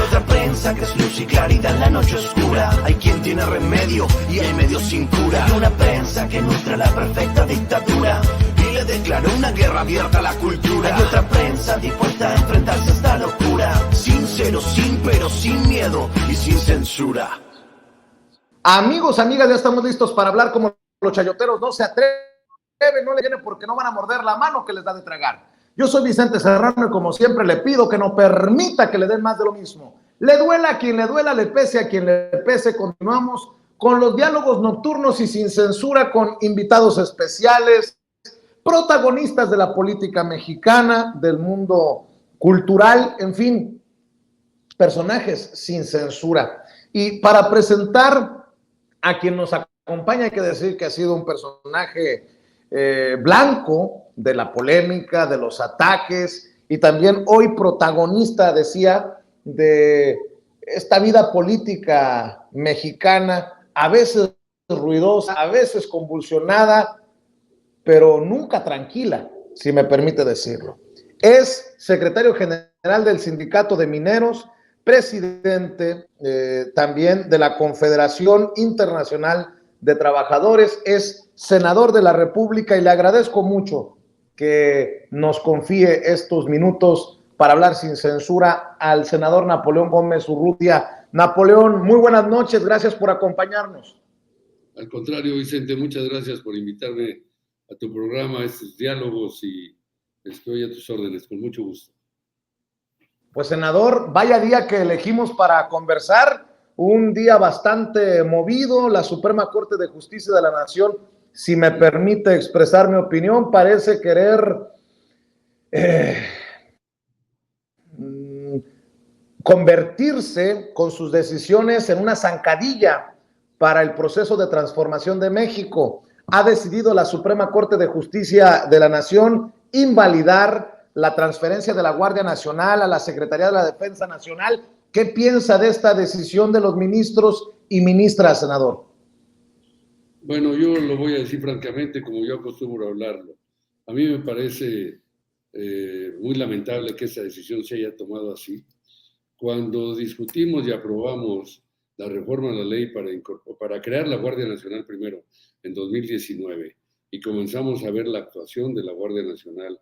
otra prensa que es luz y claridad en la noche oscura. Hay quien tiene remedio y hay medios sin cura. Hay una prensa que nutre la perfecta dictadura y le declaró una guerra abierta a la cultura. Hay otra prensa dispuesta a enfrentarse a esta locura, sincero, sin pero, sin miedo y sin censura. Amigos, amigas, ya estamos listos para hablar como los chayoteros no se atreven, no le vienen porque no van a morder la mano que les da de tragar. Yo soy Vicente Serrano y como siempre le pido que no permita que le den más de lo mismo. Le duela a quien le duela, le pese a quien le pese. Continuamos con los diálogos nocturnos y sin censura con invitados especiales, protagonistas de la política mexicana, del mundo cultural, en fin, personajes sin censura. Y para presentar a quien nos acompaña, hay que decir que ha sido un personaje blanco de la polémica, de los ataques, y también hoy protagonista, decía, de esta vida política mexicana, a veces ruidosa, a veces convulsionada, pero nunca tranquila, si me permite decirlo. Es secretario general del Sindicato de Mineros, presidente también de la Confederación Internacional de Trabajadores, es senador de la República y le agradezco mucho que nos confíe estos minutos para hablar sin censura al senador Napoleón Gómez Urrutia. Napoleón, muy buenas noches, gracias por acompañarnos. Al contrario, Vicente, muchas gracias por invitarme a tu programa, a estos diálogos, y estoy a tus órdenes, con mucho gusto. Pues, senador, vaya día que elegimos para conversar, un día bastante movido. La Suprema Corte de Justicia de la Nación, si me permite expresar mi opinión, parece querer convertirse con sus decisiones en una zancadilla para el proceso de transformación de México. Ha decidido la Suprema Corte de Justicia de la Nación invalidar la transferencia de la Guardia Nacional a la Secretaría de la Defensa Nacional. ¿Qué piensa de esta decisión de los ministros y ministras, senador? Bueno, yo lo voy a decir francamente, como yo acostumbro a hablarlo. A mí me parece muy lamentable que esta decisión se haya tomado así. Cuando discutimos y aprobamos la reforma a la ley para crear la Guardia Nacional primero en 2019 y comenzamos a ver la actuación de la Guardia Nacional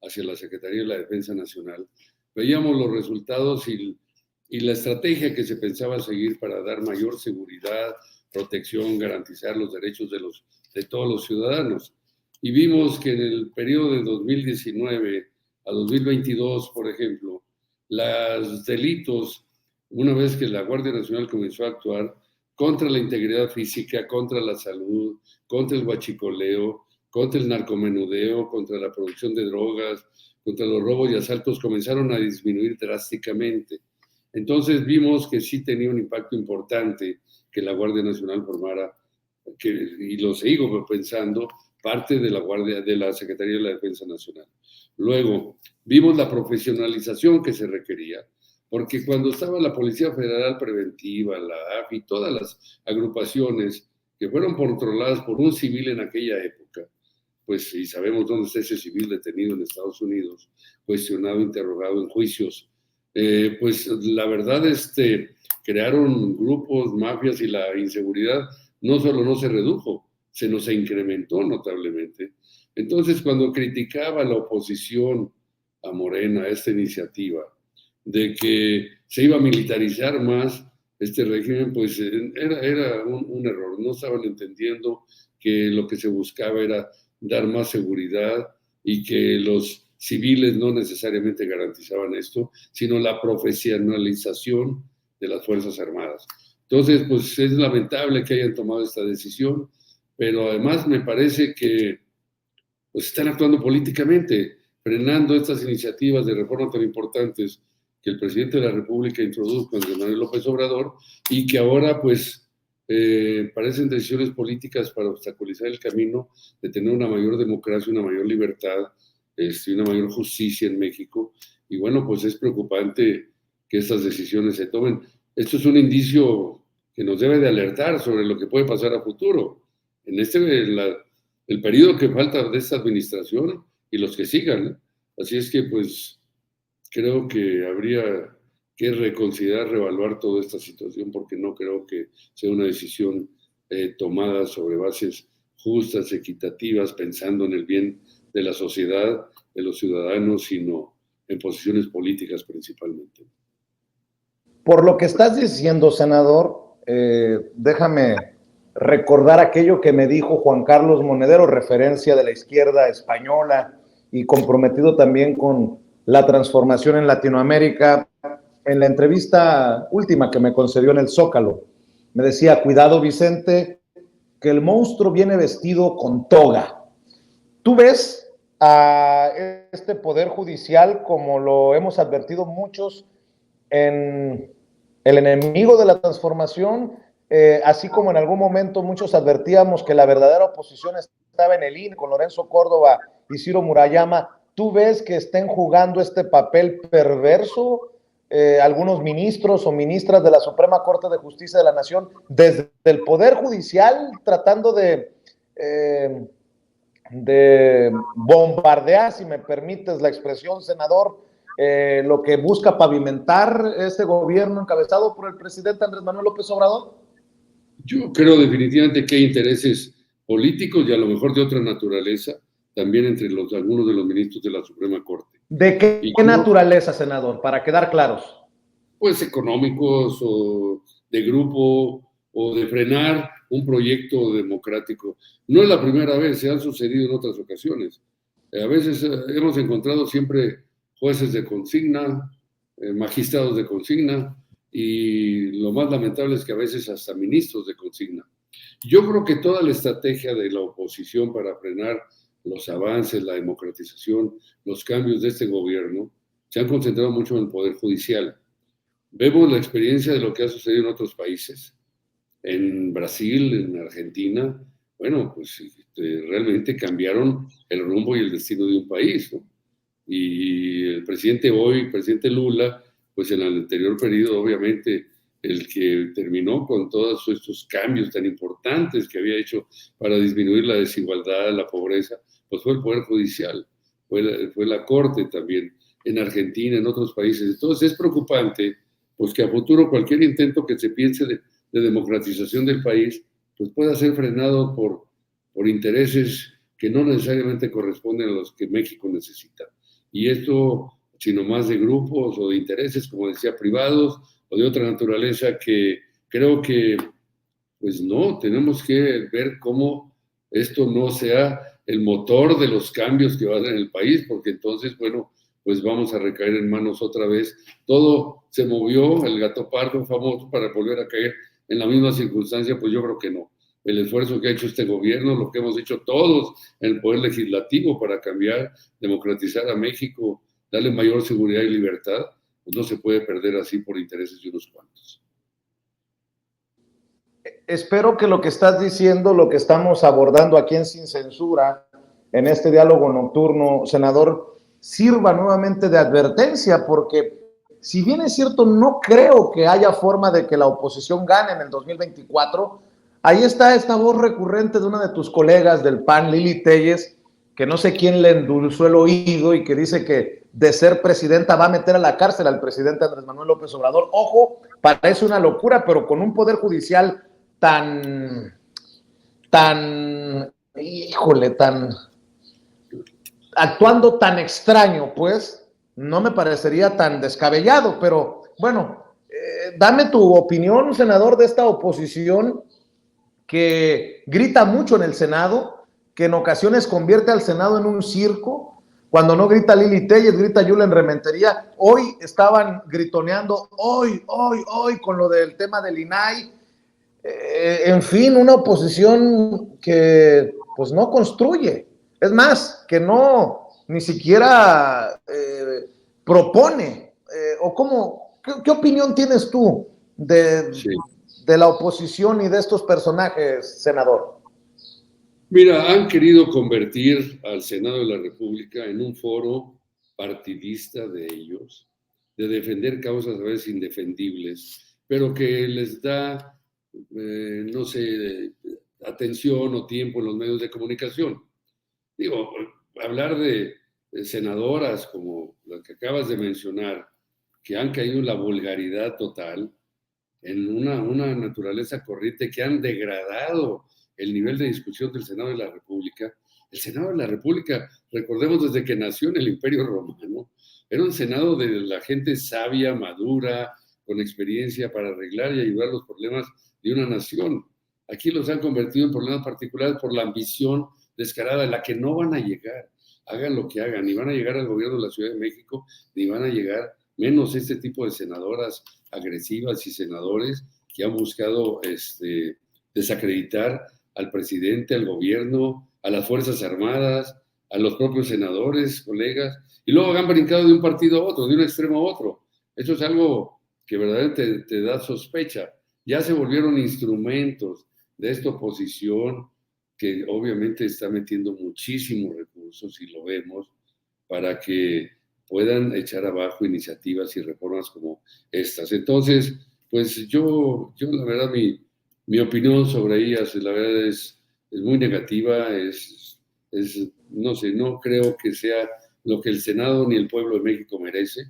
hacia la Secretaría de la Defensa Nacional, veíamos los resultados y la estrategia que se pensaba seguir para dar mayor seguridad, protección, garantizar los derechos de todos los ciudadanos. Y vimos que en el periodo de 2019 a 2022, por ejemplo, los delitos, una vez que la Guardia Nacional comenzó a actuar contra la integridad física, contra la salud, contra el huachicoleo, contra el narcomenudeo, contra la producción de drogas, contra los robos y asaltos, comenzaron a disminuir drásticamente. Entonces vimos que sí tenía un impacto importante que la Guardia Nacional formara, y lo sigo pensando, parte de la Secretaría de la Defensa Nacional. Luego, vimos la profesionalización que se requería, porque cuando estaba la Policía Federal Preventiva, la AFI, todas las agrupaciones que fueron controladas por un civil en aquella época, pues, y sabemos dónde está ese civil detenido en Estados Unidos, cuestionado, interrogado en juicios, pues la verdad, crearon grupos, mafias, y la inseguridad no solo no se redujo, se nos incrementó notablemente. Entonces, cuando criticaba la oposición a Morena, a esta iniciativa, de que se iba a militarizar más este régimen, pues era un error. No estaban entendiendo que lo que se buscaba era dar más seguridad y que los civiles no necesariamente garantizaban esto, sino la profesionalización de las Fuerzas Armadas. Entonces, pues es lamentable que hayan tomado esta decisión, pero además me parece que pues están actuando políticamente, frenando estas iniciativas de reforma tan importantes que el presidente de la República introdujo, Andrés Manuel López Obrador, y que ahora pues parecen decisiones políticas para obstaculizar el camino de tener una mayor democracia, una mayor libertad, y una mayor justicia en México. Y bueno, pues es preocupante que estas decisiones se tomen. Esto es un indicio que nos debe de alertar sobre lo que puede pasar a futuro. En el periodo que falta de esta administración y los que sigan. Así es que pues creo que habría que reconsiderar, reevaluar toda esta situación, porque no creo que sea una decisión tomada sobre bases justas, equitativas, pensando en el bien de la sociedad, de los ciudadanos, sino en posiciones políticas principalmente. Por lo que estás diciendo, senador, déjame recordar aquello que me dijo Juan Carlos Monedero, referencia de la izquierda española y comprometido también con la transformación en Latinoamérica, en la entrevista última que me concedió en el Zócalo. Me decía, cuidado Vicente, que el monstruo viene vestido con toga. ¿Tú ves a este poder judicial, como lo hemos advertido muchos, en el enemigo de la transformación, así como en algún momento muchos advertíamos que la verdadera oposición estaba en el INE con Lorenzo Córdoba y Ciro Murayama? ¿Tú ves que estén jugando este papel perverso algunos ministros o ministras de la Suprema Corte de Justicia de la Nación desde el Poder Judicial, tratando de bombardear, si me permites la expresión, senador, lo que busca pavimentar este gobierno encabezado por el presidente Andrés Manuel López Obrador? Yo creo definitivamente que hay intereses políticos y a lo mejor de otra naturaleza también entre algunos de los ministros de la Suprema Corte. ¿De qué naturaleza, senador, para quedar claros? Pues económicos o de grupo o de frenar un proyecto democrático. No es la primera vez, se han sucedido en otras ocasiones. A veces hemos encontrado siempre jueces de consigna, magistrados de consigna, y lo más lamentable es que a veces hasta ministros de consigna. Yo creo que toda la estrategia de la oposición para frenar los avances, la democratización, los cambios de este gobierno, se han concentrado mucho en el Poder Judicial. Vemos la experiencia de lo que ha sucedido en otros países, en Brasil, en Argentina. Bueno, pues realmente cambiaron el rumbo y el destino de un país, ¿no? Y el presidente hoy, el presidente Lula, pues en el anterior periodo, obviamente, el que terminó con todos estos cambios tan importantes que había hecho para disminuir la desigualdad, la pobreza, pues fue el Poder Judicial, fue la Corte también, en Argentina, en otros países. Entonces es preocupante, pues que a futuro cualquier intento que se piense de democratización del país, pues pueda ser frenado por intereses que no necesariamente corresponden a los que México necesita. Y esto, sino más de grupos o de intereses, como decía, privados o de otra naturaleza, que creo que, pues no, tenemos que ver cómo esto no sea el motor de los cambios que va a haber en el país, porque entonces, bueno, pues vamos a recaer en manos otra vez. Todo se movió, el gato pardo famoso, para volver a caer en la misma circunstancia. Pues yo creo que no. El esfuerzo que ha hecho este gobierno, lo que hemos hecho todos en el Poder Legislativo para cambiar, democratizar a México, darle mayor seguridad y libertad, pues no se puede perder así por intereses de unos cuantos. Espero que lo que estás diciendo, lo que estamos abordando aquí en Sin Censura, en este diálogo nocturno, senador, sirva nuevamente de advertencia, porque si bien es cierto, no creo que haya forma de que la oposición gane en el 2024, ahí está esta voz recurrente de una de tus colegas del PAN, Lili Téllez, que no sé quién le endulzó el oído y que dice que de ser presidenta va a meter a la cárcel al presidente Andrés Manuel López Obrador. Ojo, parece una locura, pero con un poder judicial actuando tan extraño, pues, no me parecería tan descabellado. Pero bueno, dame tu opinión, senador, de esta oposición que grita mucho en el Senado, que en ocasiones convierte al Senado en un circo. Cuando no grita Lili Téllez, grita Yulen Rementería. Hoy estaban gritoneando, hoy, con lo del tema del INAI. En fin, una oposición que pues no construye. Es más, que no ni siquiera propone. ¿Qué opinión tienes tú de la oposición y de estos personajes, senador? Mira, han querido convertir al Senado de la República en un foro partidista de ellos, de defender causas a veces indefendibles, pero que les da, no sé, atención o tiempo en los medios de comunicación. Digo, hablar de senadoras como la que acabas de mencionar, que han caído en la vulgaridad total, en una naturaleza corriente, que han degradado el nivel de discusión del Senado de la República. El Senado de la República, recordemos, desde que nació en el Imperio Romano, era un Senado de la gente sabia, madura, con experiencia para arreglar y ayudar los problemas de una nación. Aquí los han convertido en problemas particulares por la ambición descarada, a la que no van a llegar. Hagan lo que hagan, ni van a llegar al gobierno de la Ciudad de México, ni van a llegar, menos este tipo de senadoras agresivas y senadores que han buscado desacreditar al presidente, al gobierno, a las Fuerzas Armadas, a los propios senadores, colegas, y luego han brincado de un partido a otro, de un extremo a otro. Eso es algo que verdaderamente te da sospecha. Ya se volvieron instrumentos de esta oposición que obviamente está metiendo muchísimos recursos, y lo vemos, para que puedan echar abajo iniciativas y reformas como estas. Entonces, pues yo la verdad, mi opinión sobre ellas, la verdad es muy negativa, no sé, no creo que sea lo que el Senado ni el pueblo de México merece.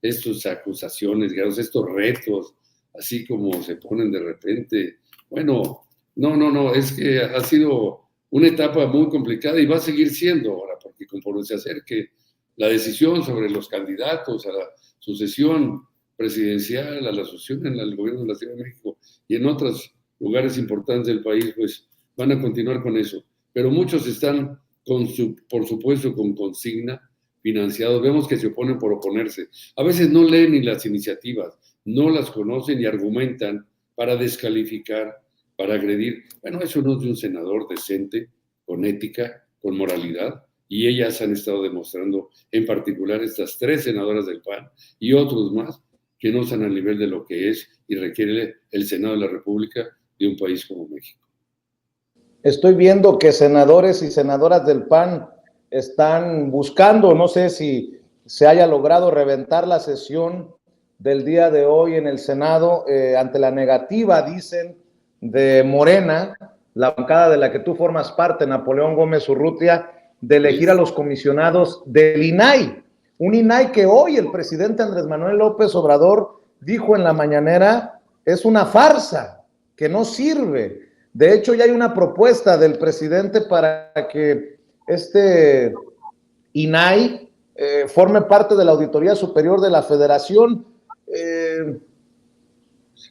Estas acusaciones, estos retos, así como se ponen de repente, bueno, no, es que ha sido una etapa muy complicada y va a seguir siendo ahora, porque conforme se acerque la decisión sobre los candidatos a la sucesión presidencial, a la sucesión en el gobierno de la Ciudad de México y en otros lugares importantes del país, pues van a continuar con eso. Pero muchos están, por supuesto, con consigna, financiados. Vemos que se oponen por oponerse. A veces no leen ni las iniciativas, no las conocen y argumentan para descalificar, para agredir. Bueno, eso no es de un senador decente, con ética, con moralidad, y ellas han estado demostrando, en particular estas 3 senadoras del PAN y otros más, que no están al nivel de lo que es y requiere el Senado de la República de un país como México. Estoy viendo que senadores y senadoras del PAN están buscando, no sé si se haya logrado reventar la sesión del día de hoy en el Senado ante la negativa, dicen, de Morena, la bancada de la que tú formas parte, Napoleón Gómez Urrutia, de elegir a los comisionados del INAI. Un INAI que hoy el presidente Andrés Manuel López Obrador dijo en la mañanera es una farsa, que no sirve. De hecho, ya hay una propuesta del presidente para que este INAI forme parte de la Auditoría Superior de la Federación.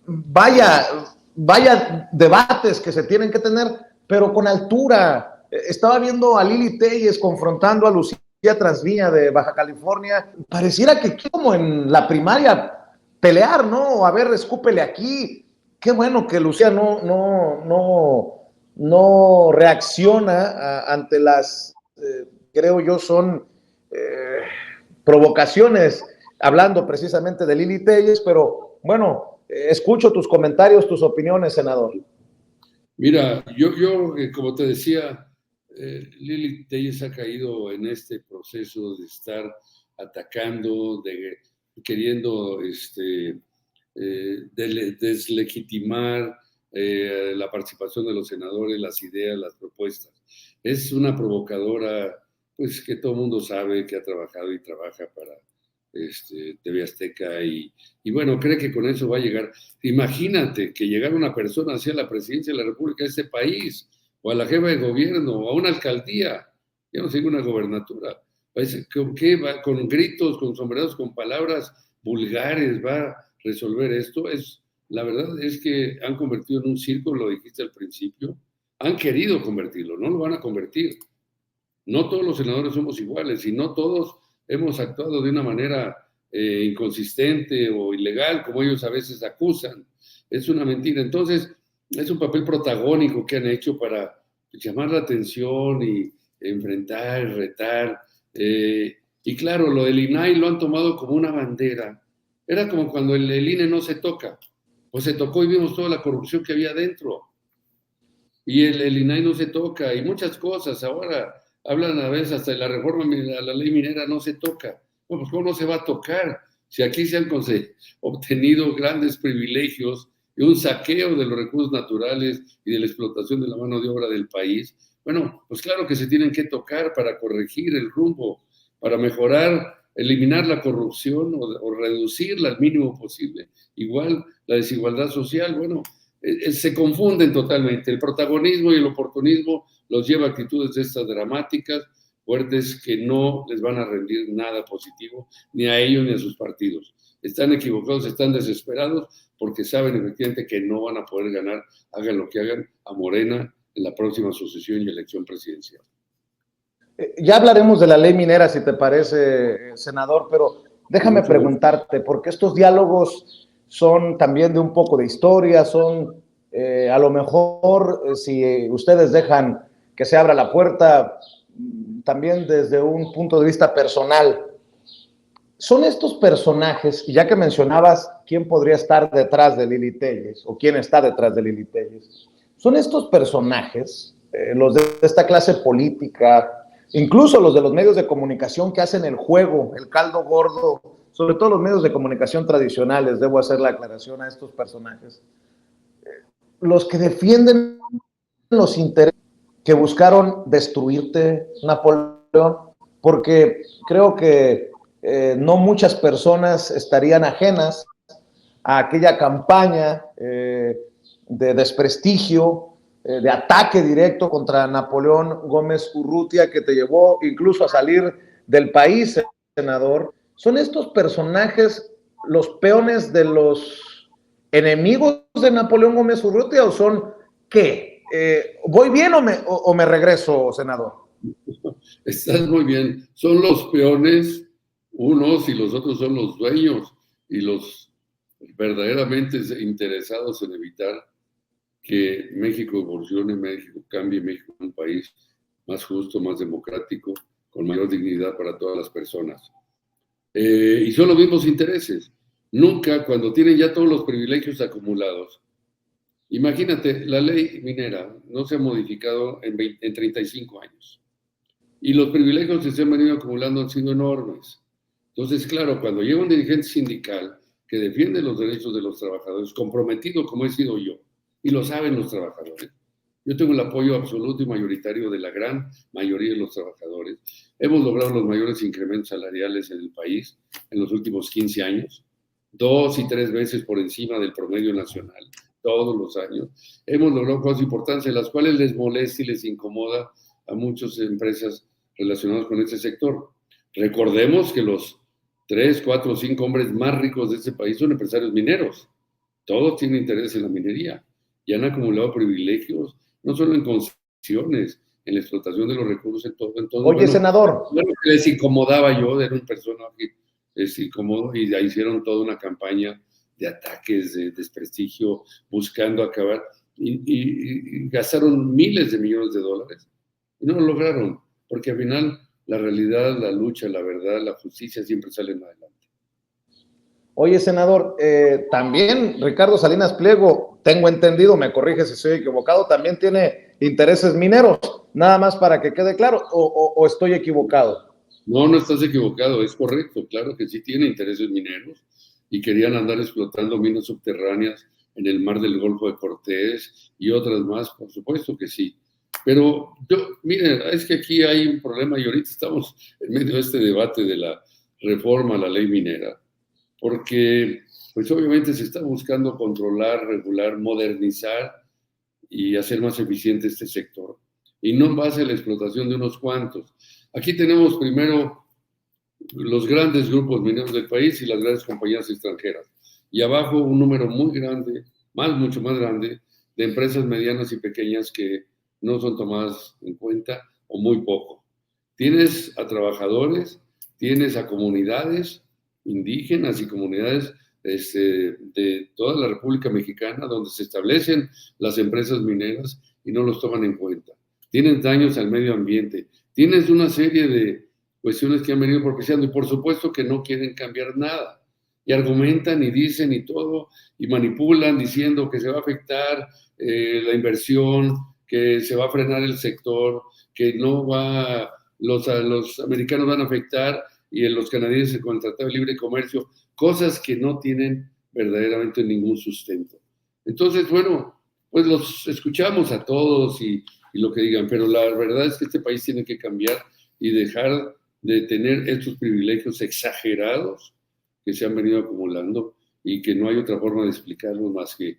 Vaya debates que se tienen que tener, pero con altura. Estaba viendo a Lili Téllez confrontando a Lucía Transvía de Baja California. Pareciera que como en la primaria pelear, ¿no? A ver, escúpele aquí. Qué bueno que Lucía no reacciona ante las, creo yo, son provocaciones, hablando precisamente de Lili Téllez, pero bueno, escucho tus comentarios, tus opiniones, senador. Mira, yo como te decía, Lili Téllez ha caído en este proceso de estar atacando, queriendo deslegitimar la participación de los senadores, las ideas, las propuestas. Es una provocadora, pues que todo el mundo sabe que ha trabajado y trabaja para TV Azteca y bueno, cree que con eso va a llegar. Imagínate que llegara una persona hacia la presidencia de la República de este país, o a la jefa de gobierno, o a una alcaldía, ya no sé, una gobernatura. ¿Con qué va? Con gritos, con sombreros, con palabras vulgares va a resolver esto. La verdad es que han convertido en un circo, lo dijiste al principio, han querido convertirlo, no lo van a convertir. No todos los senadores somos iguales y no todos hemos actuado de una manera inconsistente o ilegal, como ellos a veces acusan. Es una mentira. Entonces, es un papel protagónico que han hecho para llamar la atención y enfrentar, retar. Y claro, lo del INAI lo han tomado como una bandera. Era como cuando el INE no se toca. Pues se tocó y vimos toda la corrupción que había dentro. Y el INAI no se toca. Y muchas cosas. Ahora hablan a veces hasta de la reforma a la ley minera, no se toca. Bueno, pues ¿cómo no se va a tocar? Si aquí se han obtenido grandes privilegios y un saqueo de los recursos naturales y de la explotación de la mano de obra del país, bueno, pues claro que se tienen que tocar para corregir el rumbo, para mejorar eliminar la corrupción o reducirla al mínimo posible. Igual la desigualdad social, bueno, se confunden totalmente. El protagonismo y el oportunismo los lleva a actitudes de estas dramáticas, fuertes, que no les van a rendir nada positivo, ni a ellos ni a sus partidos. Están equivocados, están desesperados, porque saben efectivamente que no van a poder ganar, hagan lo que hagan, a Morena en la próxima sucesión y elección presidencial. Ya hablaremos de la ley minera, si te parece, senador, pero déjame preguntarte, porque estos diálogos son también de un poco de historia, son a lo mejor, si ustedes dejan que se abra la puerta, también desde un punto de vista personal. Son estos personajes, y ya que mencionabas quién podría estar detrás de Lili Téllez, o quién está detrás de Lili Téllez, son estos personajes, los de esta clase política, incluso los de los medios de comunicación que hacen el juego, el caldo gordo, sobre todo los medios de comunicación tradicionales, debo hacer la aclaración a estos personajes, los que defienden los intereses que buscaron destruirte, Napoleón, porque creo que no muchas personas estarían ajenas a aquella campaña de desprestigio, de ataque directo contra Napoleón Gómez Urrutia, que te llevó incluso a salir del país, senador. ¿Son estos personajes los peones de los enemigos de Napoleón Gómez Urrutia o son qué? ¿Voy bien o me regreso, senador? Estás muy bien. Son los peones unos y los otros son los dueños y los verdaderamente interesados en evitar que México evolucione, México cambie, México un país más justo, más democrático, con mayor dignidad para todas las personas. Y son los mismos intereses. Nunca, cuando tienen ya todos los privilegios acumulados, imagínate, la ley minera no se ha modificado en 35 años. Y los privilegios que se han venido acumulando han sido enormes. Entonces, claro, cuando llega un dirigente sindical que defiende los derechos de los trabajadores, comprometido como he sido yo, y lo saben los trabajadores, yo tengo el apoyo absoluto y mayoritario de la gran mayoría de los trabajadores. Hemos logrado los mayores incrementos salariales en el país en los últimos 15 años, 2 y 3 veces por encima del promedio nacional, todos los años. Hemos logrado cosas importantes en las cuales les molesta y les incomoda a muchas empresas relacionadas con este sector. Recordemos que los 3, 4 o 5 hombres más ricos de este país son empresarios mineros. Todos tienen interés en la minería y han acumulado privilegios, no solo en concesiones, en la explotación de los recursos, en todo. Entonces, oye, bueno, senador. Lo que les incomodaba yo, era un personaje incómodo, y ya hicieron toda una campaña de ataques, de desprestigio, buscando acabar, y gastaron miles de millones de dólares. Y no lo lograron, porque al final la realidad, la lucha, la verdad, la justicia siempre salen adelante. Oye, senador, también Ricardo Salinas Pliego, tengo entendido, me corrige si estoy equivocado, también tiene intereses mineros, nada más para que quede claro, o estoy equivocado. No, no estás equivocado, es correcto, claro que sí tiene intereses mineros y querían andar explotando minas subterráneas en el mar del Golfo de Cortés y otras más, por supuesto que sí. Pero miren, es que aquí hay un problema y ahorita estamos en medio de este debate de la reforma a la ley minera, porque pues obviamente se está buscando controlar, regular, modernizar y hacer más eficiente este sector, y no en base a la explotación de unos cuantos. Aquí tenemos primero los grandes grupos mineros del país y las grandes compañías extranjeras, y abajo un número muy grande, mucho más grande, de empresas medianas y pequeñas que no son tomadas en cuenta o muy poco. Tienes a trabajadores, tienes a comunidades indígenas y comunidades de toda la República Mexicana donde se establecen las empresas mineras y no los toman en cuenta. Tienes daños al medio ambiente, tienes una serie de cuestiones que han venido propiciando y por supuesto que no quieren cambiar nada y argumentan y dicen y todo y manipulan diciendo que se va a afectar la inversión, que se va a frenar el sector, que no va, los americanos van a afectar y los canadienses con el Tratado de Libre Comercio, cosas que no tienen verdaderamente ningún sustento. Entonces, bueno, pues los escuchamos a todos y lo que digan, pero la verdad es que este país tiene que cambiar y dejar de tener estos privilegios exagerados que se han venido acumulando y que no hay otra forma de explicarlos más que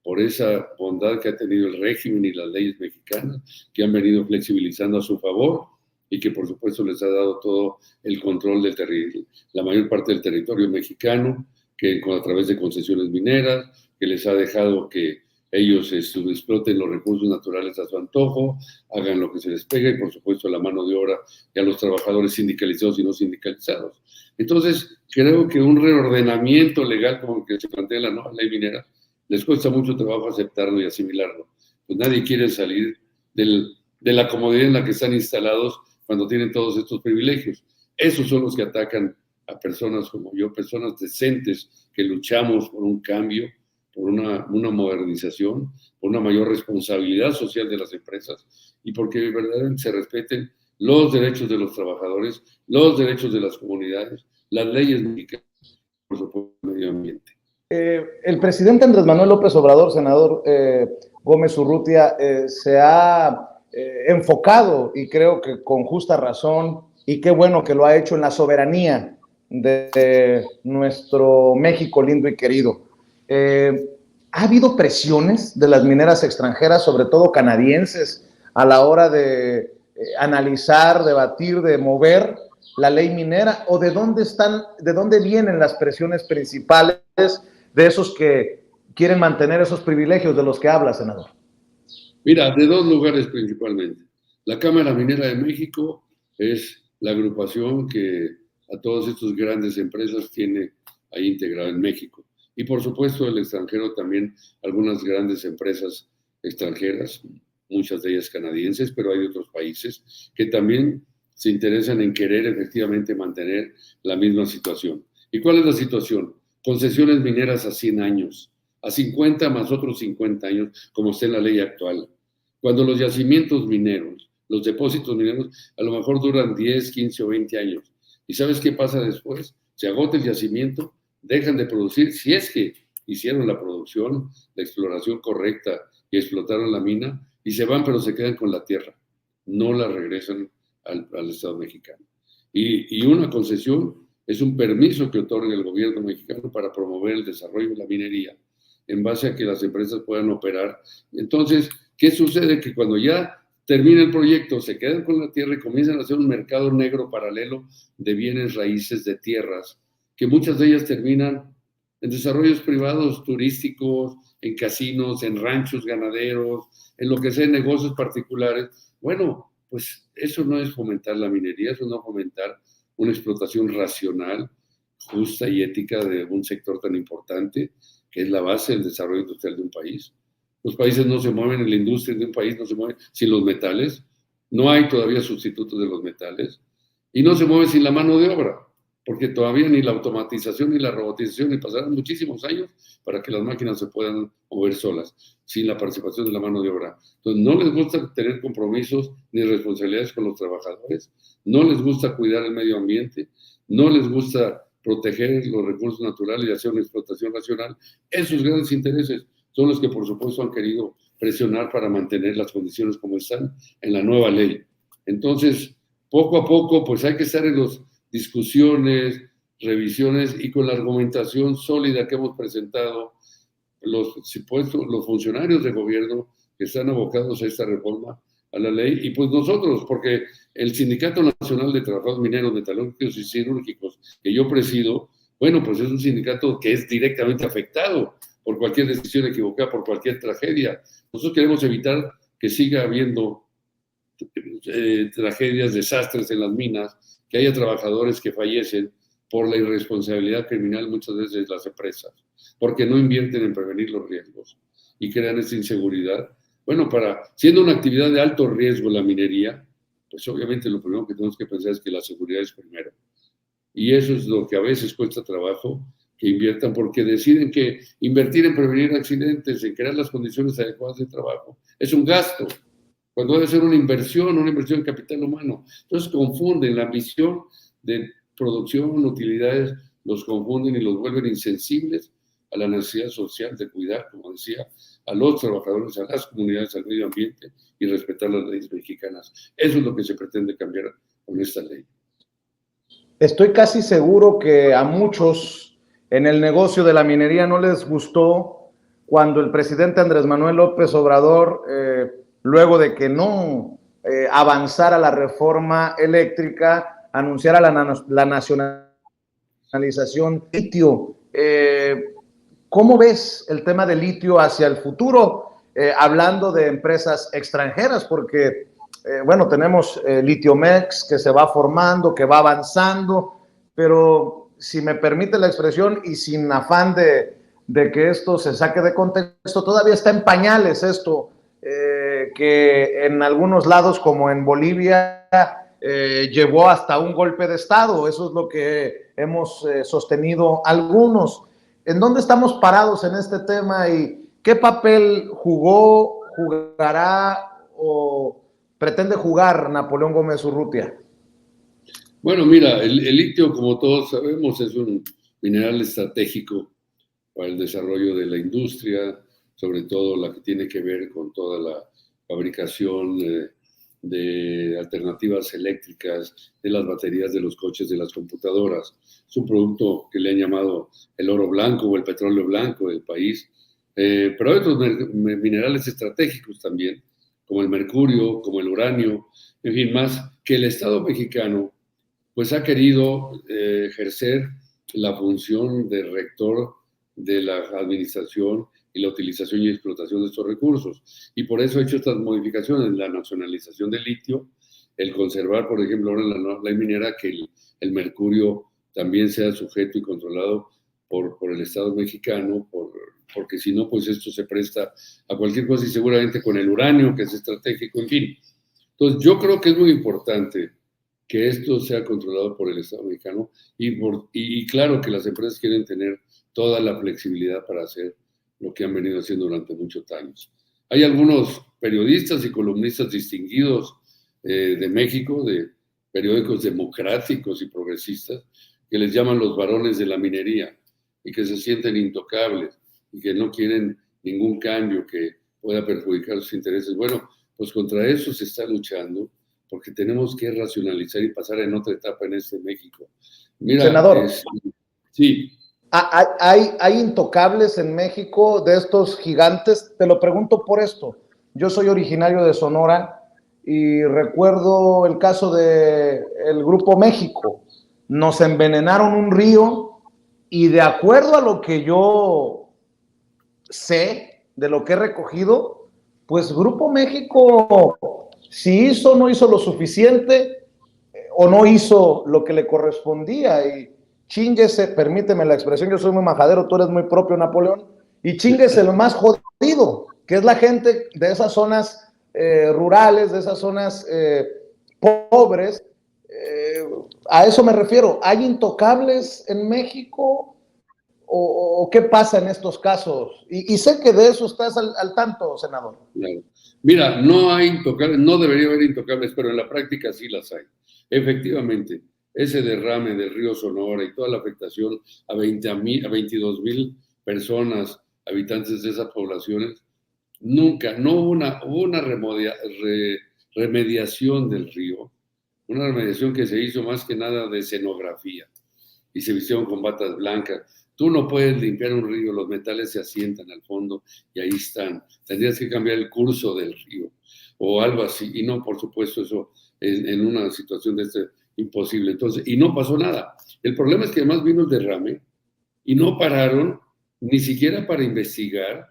por esa bondad que ha tenido el régimen y las leyes mexicanas, que han venido flexibilizando a su favor y que por supuesto les ha dado todo el control del territorio, la mayor parte del territorio mexicano, que a través de concesiones mineras, que les ha dejado que ellos exploten los recursos naturales a su antojo, hagan lo que se les pega y por supuesto la mano de obra y a los trabajadores sindicalizados y no sindicalizados. Entonces, creo que un reordenamiento legal como el que se plantea la nueva ley minera, les cuesta mucho trabajo aceptarlo y asimilarlo. Pues nadie quiere salir de la comodidad en la que están instalados cuando tienen todos estos privilegios. Esos son los que atacan a personas como yo, personas decentes que luchamos por un cambio, por una modernización, por una mayor responsabilidad social de las empresas y porque verdaderamente se respeten los derechos de los trabajadores, los derechos de las comunidades, las leyes mexicanas, por supuesto, el medio ambiente. El presidente Andrés Manuel López Obrador, senador Gómez Urrutia, se ha enfocado, y creo que con justa razón, y qué bueno que lo ha hecho, en la soberanía de nuestro México lindo y querido. ¿Ha habido presiones de las mineras extranjeras, sobre todo canadienses, a la hora de analizar, debatir, de mover la ley minera? ¿O de dónde vienen las presiones principales de esos que quieren mantener esos privilegios de los que habla, senador? Mira, de dos lugares principalmente. La Cámara Minera de México es la agrupación que a todas estas grandes empresas tiene ahí integrada en México. Y por supuesto el extranjero también, algunas grandes empresas extranjeras, muchas de ellas canadienses, pero hay otros países que también se interesan en querer efectivamente mantener la misma situación. ¿Y cuál es la situación? Concesiones mineras a 100 años, a 50 más otros 50 años, como está en la ley actual. Cuando los yacimientos mineros, los depósitos mineros, a lo mejor duran 10, 15 o 20 años. ¿Y sabes qué pasa después? Se agota el yacimiento, dejan de producir, si es que hicieron la producción, la exploración correcta y explotaron la mina, y se van, pero se quedan con la tierra. No la regresan al Estado mexicano. Y una concesión es un permiso que otorga el gobierno mexicano para promover el desarrollo de la minería en base a que las empresas puedan operar. Entonces, ¿qué sucede? Que cuando ya termina el proyecto, se quedan con la tierra y comienzan a hacer un mercado negro paralelo de bienes raíces, de tierras, que muchas de ellas terminan en desarrollos privados, turísticos, en casinos, en ranchos ganaderos, en lo que sea, en negocios particulares. Bueno, pues eso no es fomentar la minería, eso no es fomentar una explotación racional, justa y ética de un sector tan importante que es la base del desarrollo industrial de un país. Los países no se mueven, en la industria de un país no se mueve sin los metales, no hay todavía sustitutos de los metales, y no se mueve sin la mano de obra, porque todavía ni la automatización ni la robotización, ni pasarán muchísimos años para que las máquinas se puedan mover solas, sin la participación de la mano de obra. Entonces, no les gusta tener compromisos ni responsabilidades con los trabajadores, no les gusta cuidar el medio ambiente, no les gusta proteger los recursos naturales y hacer una explotación racional. Esos grandes intereses son los que, por supuesto, han querido presionar para mantener las condiciones como están en la nueva ley. Entonces, poco a poco, pues hay que estar en las discusiones, revisiones y con la argumentación sólida que hemos presentado los funcionarios de gobierno que están abocados a esta reforma a la ley, y pues nosotros, porque el Sindicato Nacional de Trabajadores Mineros, Metalúrgicos y Siderúrgicos, que yo presido, bueno, pues es un sindicato que es directamente afectado por cualquier decisión equivocada, por cualquier tragedia. Nosotros queremos evitar que siga habiendo tragedias, desastres en las minas, que haya trabajadores que fallecen por la irresponsabilidad criminal muchas veces de las empresas, porque no invierten en prevenir los riesgos y crean esa inseguridad. Bueno, siendo una actividad de alto riesgo la minería, pues obviamente lo primero que tenemos que pensar es que la seguridad es primero. Y eso es lo que a veces cuesta trabajo que inviertan, porque deciden que invertir en prevenir accidentes, en crear las condiciones adecuadas de trabajo, es un gasto, cuando debe ser una inversión en capital humano. Entonces confunden la ambición de producción, utilidades, los confunden y los vuelven insensibles a la necesidad social de cuidar, como decía, a los trabajadores, a las comunidades, al medio ambiente y respetar las leyes mexicanas. Eso es lo que se pretende cambiar con esta ley. Estoy casi seguro que a muchos en el negocio de la minería no les gustó cuando el presidente Andrés Manuel López Obrador, luego de que no avanzara la reforma eléctrica, anunciara la nacionalización del litio. ¿Cómo ves el tema del litio hacia el futuro? Hablando de empresas extranjeras, porque bueno, tenemos Litiomex que se va formando, que va avanzando, pero si me permite la expresión y sin afán de que esto se saque de contexto, todavía está en pañales esto, que en algunos lados como en Bolivia llevó hasta un golpe de Estado. Eso es lo que hemos sostenido algunos. ¿En dónde estamos parados en este tema y qué papel jugó, jugará o pretende jugar Napoleón Gómez Urrutia? Bueno, mira, el litio, como todos sabemos, es un mineral estratégico para el desarrollo de la industria, sobre todo la que tiene que ver con toda la fabricación de alternativas eléctricas, de las baterías de los coches, de las computadoras. Es un producto que le han llamado el oro blanco o el petróleo blanco del país, pero hay otros minerales estratégicos también, como el mercurio, como el uranio, en fin, más que el Estado mexicano pues ha querido ejercer la función de rector de la administración y la utilización y explotación de estos recursos. Y por eso ha hecho estas modificaciones, la nacionalización del litio, el conservar, por ejemplo, ahora en la ley minera que el mercurio también sea sujeto y controlado por el Estado mexicano, porque si no, pues esto se presta a cualquier cosa y seguramente con el uranio, que es estratégico, en fin. Entonces, yo creo que es muy importante que esto sea controlado por el Estado mexicano y claro que las empresas quieren tener toda la flexibilidad para hacer lo que han venido haciendo durante muchos años. Hay algunos periodistas y columnistas distinguidos de México, de periódicos democráticos y progresistas, que les llaman los varones de la minería y que se sienten intocables y que no quieren ningún cambio que pueda perjudicar sus intereses. Bueno, pues contra eso se está luchando, porque tenemos que racionalizar y pasar en otra etapa en este México. Mira, senador, sí. ¿Hay intocables en México de estos gigantes? Te lo pregunto por esto. Yo soy originario de Sonora y recuerdo el caso del Grupo México. Nos envenenaron un río y de acuerdo a lo que yo sé, de lo que he recogido, pues Grupo México, si hizo o no hizo lo suficiente o no hizo lo que le correspondía y chinguese, permíteme la expresión, yo soy muy majadero, tú eres muy propio, Napoleón, y chinguese lo más jodido, que es la gente de esas zonas rurales, de esas zonas pobres, a eso me refiero. ¿Hay intocables en México o qué pasa en estos casos? Y sé que de eso estás al tanto, senador. Claro. Mira, no hay intocables, no debería haber intocables, pero en la práctica sí las hay. Efectivamente, ese derrame del río Sonora y toda la afectación a 22,000 personas, habitantes de esas poblaciones, nunca, no hubo una remediación del río, una remediación que se hizo más que nada de escenografía y se vistieron con batas blancas. Tú no puedes limpiar un río, los metales se asientan al fondo y ahí están. Tendrías que cambiar el curso del río o algo así. Y no, por supuesto, eso en una situación de este imposible. Entonces, y no pasó nada. El problema es que además vino el derrame y no pararon ni siquiera para investigar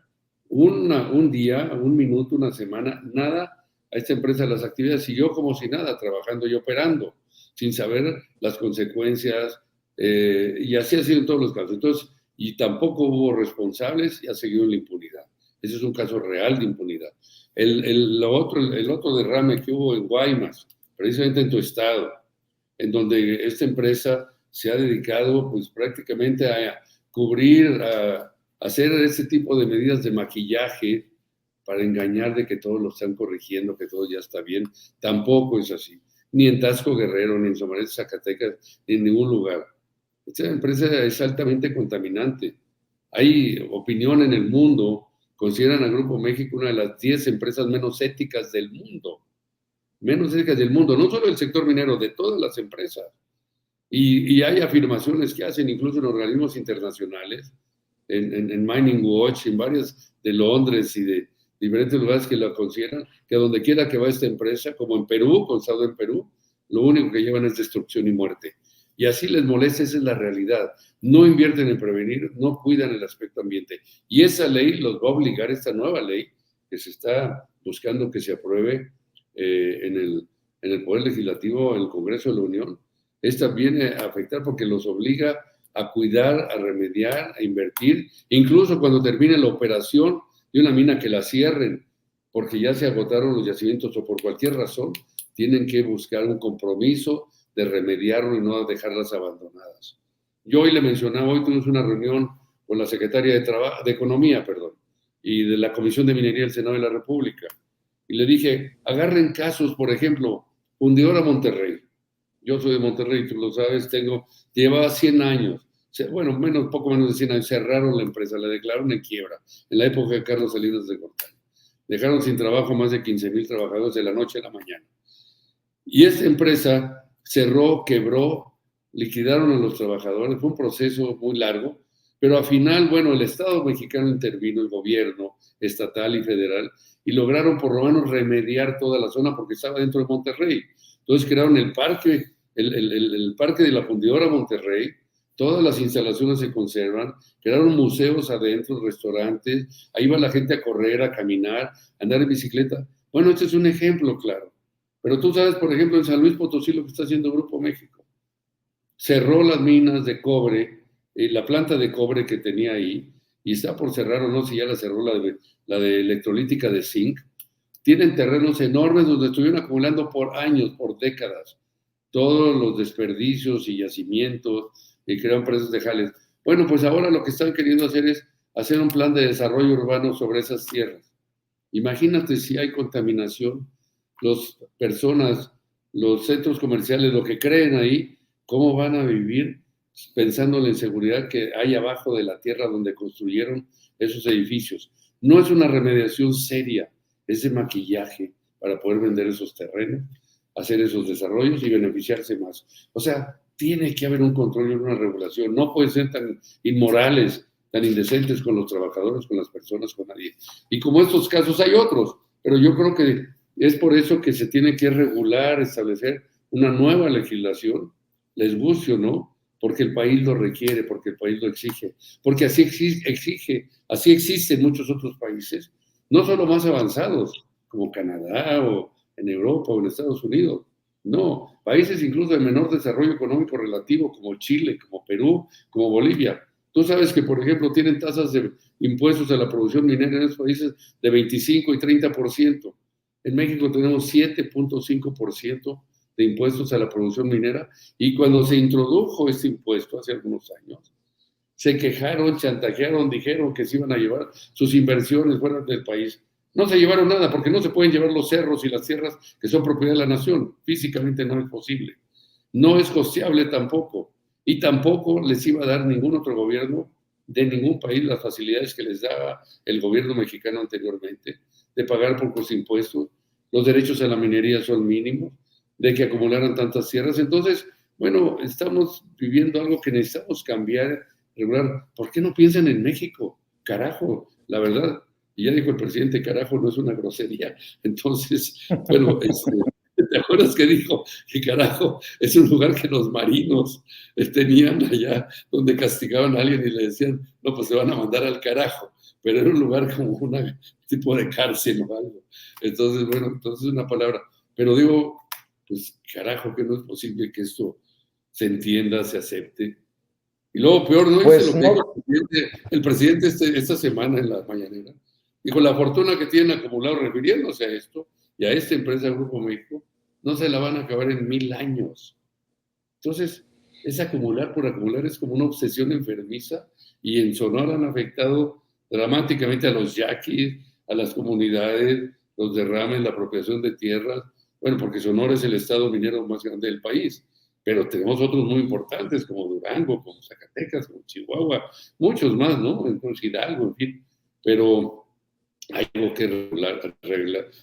un día, un minuto, una semana, nada. A esta empresa las actividades siguió como si nada, trabajando y operando, sin saber las consecuencias, y así ha sido en todos los casos. Entonces, y tampoco hubo responsables y ha seguido en la impunidad. Ese es un caso real de impunidad. El otro derrame que hubo en Guaymas, precisamente en tu estado, en donde esta empresa se ha dedicado pues prácticamente a cubrir, a hacer ese tipo de medidas de maquillaje para engañar de que todos lo están corrigiendo, que todo ya está bien. Tampoco es así. Ni en Taxco Guerrero, ni en Somaret, Zacatecas, ni en ningún lugar. Esta empresa es altamente contaminante. Hay opinión en el mundo, consideran a Grupo México una de las 10 empresas menos éticas del mundo. Menos éticas del mundo, no solo del sector minero, de todas las empresas. Y hay afirmaciones que hacen incluso en organismos internacionales, en Mining Watch, en varias de Londres y de diferentes lugares que la consideran, que donde quiera que va esta empresa, como en Perú, constado en Perú, lo único que llevan es destrucción y muerte. Y así les molesta, esa es la realidad. No invierten en prevenir, no cuidan el aspecto ambiente. Y esa ley los va a obligar, esta nueva ley que se está buscando que se apruebe en el Poder Legislativo, en el Congreso de la Unión, esta viene a afectar porque los obliga a cuidar, a remediar, a invertir, incluso cuando termine la operación de una mina que la cierren, porque ya se agotaron los yacimientos o por cualquier razón, tienen que buscar un compromiso de remediarlo y no dejarlas abandonadas. Yo hoy le mencionaba, hoy tuvimos una reunión con la secretaria de Economía, y de la Comisión de Minería del Senado de la República, y le dije, agarren casos, por ejemplo, Fundidora Monterrey. Yo soy de Monterrey, tú lo sabes, llevaba 100 años, bueno, poco menos de 100 años, cerraron la empresa, la declararon en quiebra, en la época de Carlos Salinas de Gortari. Dejaron sin trabajo más de 15,000 trabajadores de la noche a la mañana. Y esta empresa cerró, quebró, liquidaron a los trabajadores, fue un proceso muy largo, pero al final, bueno, el Estado mexicano intervino, el gobierno estatal y federal, y lograron por lo menos remediar toda la zona porque estaba dentro de Monterrey. Entonces crearon el parque de la Fundidora Monterrey, todas las instalaciones se conservan, crearon museos adentro, restaurantes, ahí va la gente a correr, a caminar, a andar en bicicleta. Bueno, este es un ejemplo claro. Pero tú sabes, por ejemplo, en San Luis Potosí lo que está haciendo Grupo México. Cerró las minas de cobre, la planta de cobre que tenía ahí, y está por cerrar, o no, si ya la cerró la de electrolítica de zinc. Tienen terrenos enormes donde estuvieron acumulando por años, por décadas, todos los desperdicios y yacimientos, y crearon presas de jales. Bueno, pues ahora lo que están queriendo hacer es hacer un plan de desarrollo urbano sobre esas tierras. Imagínate si hay contaminación, las personas, los centros comerciales, lo que creen ahí, cómo van a vivir pensando en la inseguridad que hay abajo de la tierra donde construyeron esos edificios. No es una remediación seria, es de maquillaje para poder vender esos terrenos, hacer esos desarrollos y beneficiarse más. O sea, tiene que haber un control y una regulación. No pueden ser tan inmorales, tan indecentes con los trabajadores, con las personas, con nadie. Y como estos casos hay otros, pero yo creo que es por eso que se tiene que regular, establecer una nueva legislación, les guste o no, porque el país lo requiere, porque el país lo exige, porque así existe en muchos otros países, no solo más avanzados, como Canadá o en Europa o en Estados Unidos, no, países incluso de menor desarrollo económico relativo, como Chile, como Perú, como Bolivia. Tú sabes que, por ejemplo, tienen tasas de impuestos a la producción minera en esos países de 25 y 30%. En México tenemos 7.5% de impuestos a la producción minera, y cuando se introdujo este impuesto hace algunos años, se quejaron, chantajearon, dijeron que se iban a llevar sus inversiones fuera del país. No se llevaron nada porque no se pueden llevar los cerros y las tierras que son propiedad de la nación. Físicamente no es posible. No es costeable tampoco. Y tampoco les iba a dar ningún otro gobierno de ningún país las facilidades que les daba el gobierno mexicano anteriormente, de pagar pocos impuestos. Los derechos a la minería son mínimos, de que acumularan tantas tierras. Entonces, bueno, estamos viviendo algo que necesitamos cambiar, regular. ¿Por qué no piensan en México? Carajo, la verdad. Y ya dijo el presidente, carajo, no es una grosería. Entonces, bueno, ¿te acuerdas que dijo que carajo es un lugar que los marinos tenían allá donde castigaban a alguien y le decían, no, pues se van a mandar al carajo? Pero era un lugar como un tipo de cárcel o algo. Entonces, bueno, entonces una palabra. Pero digo, pues carajo, que no es posible que esto se entienda, se acepte. Y luego peor, ¿no? Pues Lo que dijo el presidente esta semana en la mañanera. Dijo, la fortuna que tienen acumulado refiriéndose a esto y a esta empresa Grupo México, no se la van a acabar en 1000 años. Entonces, es acumular por acumular, es como una obsesión enfermiza, y en Sonora han afectado dramáticamente a los yaquis, a las comunidades, los derrames, la apropiación de tierras. Bueno, porque Sonora es el estado minero más grande del país, pero tenemos otros muy importantes como Durango, como Zacatecas, como Chihuahua, muchos más, ¿no? Entonces, Hidalgo, en fin. Pero hay algo que